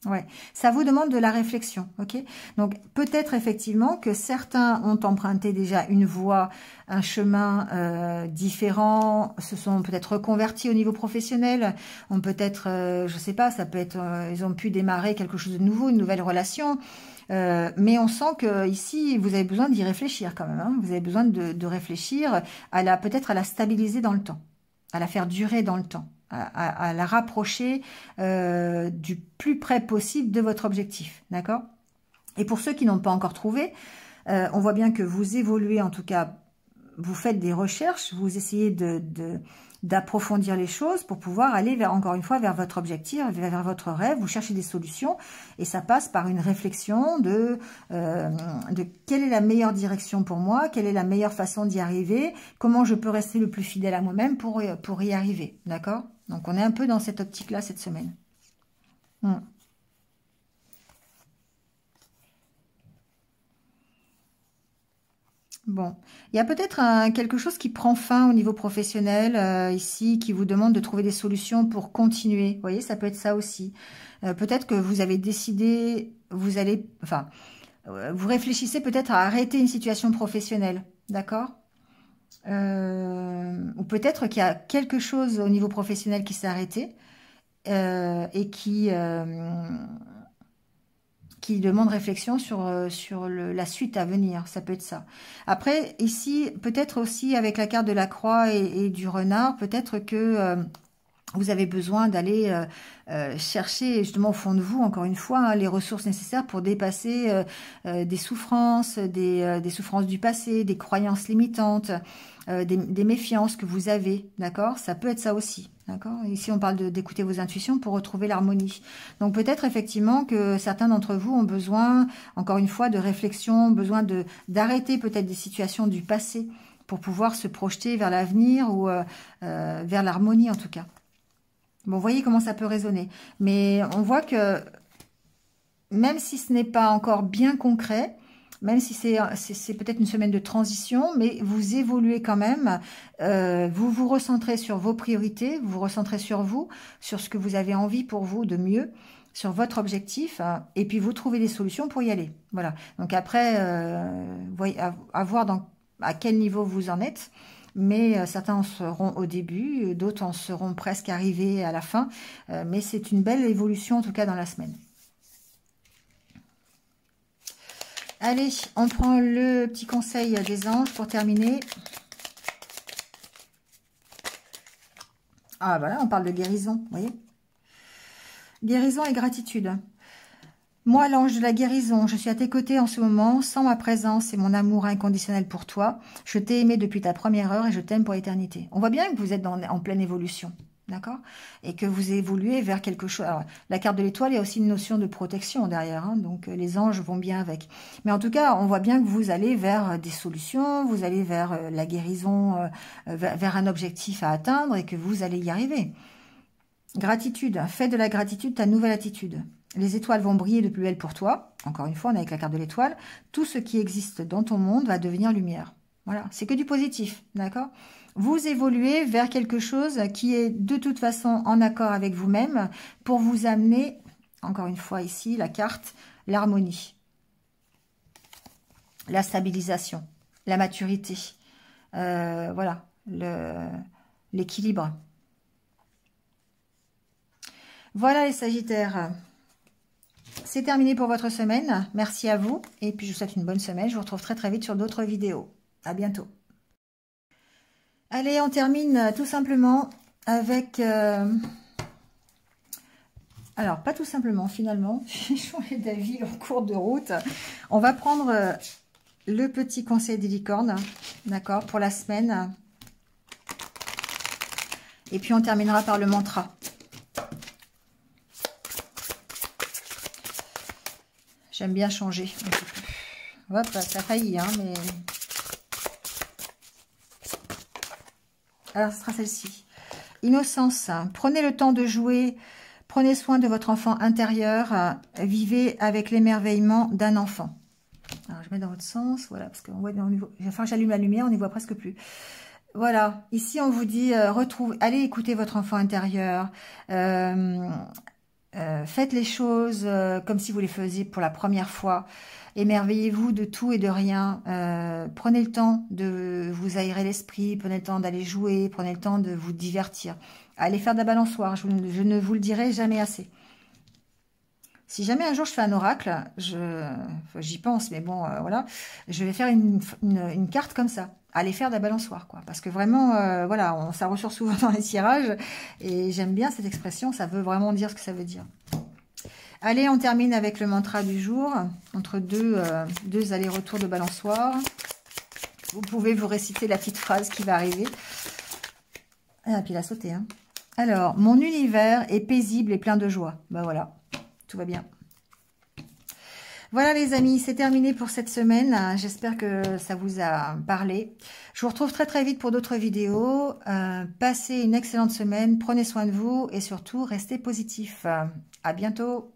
Ouais, ça vous demande de la réflexion, ok? Donc, peut-être effectivement que certains ont emprunté déjà une voie, un chemin différent, se sont peut-être reconvertis au niveau professionnel, ont peut-être, je sais pas, ça peut être, ils ont pu démarrer quelque chose de nouveau, une nouvelle relation, mais on sent que ici, vous avez besoin d'y réfléchir quand même, hein? Vous avez besoin de réfléchir, peut-être à la stabiliser dans le temps, à la faire durer dans le temps. À la rapprocher du plus près possible de votre objectif, d'accord? Et pour ceux qui n'ont pas encore trouvé, on voit bien que vous évoluez, en tout cas, vous faites des recherches, vous essayez d'approfondir les choses pour pouvoir aller encore une fois, vers votre objectif, vers votre rêve, vous cherchez des solutions, et ça passe par une réflexion de quelle est la meilleure direction pour moi, quelle est la meilleure façon d'y arriver, comment je peux rester le plus fidèle à moi-même pour y arriver, d'accord? Donc, on est un peu dans cette optique-là cette semaine. Bon, il y a peut-être quelque chose qui prend fin au niveau professionnel ici, qui vous demande de trouver des solutions pour continuer. Vous voyez, ça peut être ça aussi. Peut-être que vous avez décidé, vous réfléchissez peut-être à arrêter une situation professionnelle, d'accord? Ou peut-être qu'il y a quelque chose au niveau professionnel qui s'est arrêté et qui demande réflexion sur la suite à venir. Ça peut être ça. Après, ici, peut-être aussi avec la carte de la croix et du renard, peut-être que vous avez besoin d'aller chercher justement au fond de vous, encore une fois, hein, les ressources nécessaires pour dépasser des souffrances, des souffrances du passé, des croyances limitantes, des méfiances que vous avez, d'accord? Ça peut être ça aussi, d'accord? Ici, on parle d'écouter vos intuitions pour retrouver l'harmonie. Donc, peut-être effectivement que certains d'entre vous ont besoin, encore une fois, de réflexion, besoin d'arrêter peut-être des situations du passé pour pouvoir se projeter vers l'avenir ou vers l'harmonie en tout cas. Bon, vous voyez comment ça peut résonner. Mais on voit que même si ce n'est pas encore bien concret, même si c'est peut-être une semaine de transition, mais vous évoluez quand même, vous vous recentrez sur vos priorités, vous vous recentrez sur vous, sur ce que vous avez envie pour vous de mieux, sur votre objectif, hein, et puis vous trouvez des solutions pour y aller. Voilà. Donc après, voyez, à voir à quel niveau vous en êtes. Mais certains en seront au début, d'autres en seront presque arrivés à la fin. Mais c'est une belle évolution, en tout cas, dans la semaine. Allez, on prend le petit conseil des anges pour terminer. Ah, voilà, on parle de guérison, vous voyez. Guérison et gratitude. Moi, l'ange de la guérison, je suis à tes côtés en ce moment, sans ma présence et mon amour inconditionnel pour toi. Je t'ai aimé depuis ta première heure et je t'aime pour l'éternité. On voit bien que vous êtes en pleine évolution, d'accord? Et que vous évoluez vers quelque chose. Alors, la carte de l'étoile, il y a aussi une notion de protection derrière, hein, donc les anges vont bien avec. Mais en tout cas, on voit bien que vous allez vers des solutions, vous allez vers la guérison, vers un objectif à atteindre et que vous allez y arriver. Gratitude, fais de la gratitude ta nouvelle attitude. Les étoiles vont briller de plus belle pour toi. Encore une fois, on est avec la carte de l'étoile. Tout ce qui existe dans ton monde va devenir lumière. Voilà, c'est que du positif, d'accord? Vous évoluez vers quelque chose qui est de toute façon en accord avec vous-même pour vous amener, encore une fois ici, la carte, l'harmonie, la stabilisation, la maturité, voilà, l'équilibre. Voilà les Sagittaires. C'est terminé pour votre semaine. Merci à vous. Et puis, je vous souhaite une bonne semaine. Je vous retrouve très très vite sur d'autres vidéos. À bientôt. Allez, on termine tout simplement avec... Alors, pas tout simplement, finalement. J'ai changé d'avis en cours de route. On va prendre le petit conseil des licornes, d'accord, pour la semaine. Et puis, on terminera par le mantra. J'aime bien changer. Hop, ça a failli, hein, mais... Alors, ce sera celle-ci. Innocence. Prenez le temps de jouer. Prenez soin de votre enfant intérieur. Vivez avec l'émerveillement d'un enfant. Alors, je mets dans votre sens. Voilà, parce qu'on voit... Enfin, j'allume la lumière, on n'y voit presque plus. Voilà. Ici, on vous dit, allez écouter votre enfant intérieur. Faites les choses comme si vous les faisiez pour la première fois. Émerveillez-vous de tout et de rien. Prenez le temps de vous aérer l'esprit. Prenez le temps d'aller jouer. Prenez le temps de vous divertir. Allez faire de la balançoire. Je ne vous le dirai jamais assez. Si jamais un jour je fais un oracle, j'y pense, mais bon, voilà. Je vais faire une carte comme ça. Aller faire de la balançoire, quoi. Parce que vraiment, voilà, ça ressort souvent dans les tirages. Et j'aime bien cette expression. Ça veut vraiment dire ce que ça veut dire. Allez, on termine avec le mantra du jour. Entre deux allers-retours de balançoire. Vous pouvez vous réciter la petite phrase qui va arriver. Ah, puis il a sauté, hein. Alors, mon univers est paisible et plein de joie. Ben voilà, tout va bien. Voilà les amis, c'est terminé pour cette semaine. J'espère que ça vous a parlé. Je vous retrouve très très vite pour d'autres vidéos. Passez une excellente semaine, prenez soin de vous et surtout restez positifs. À bientôt.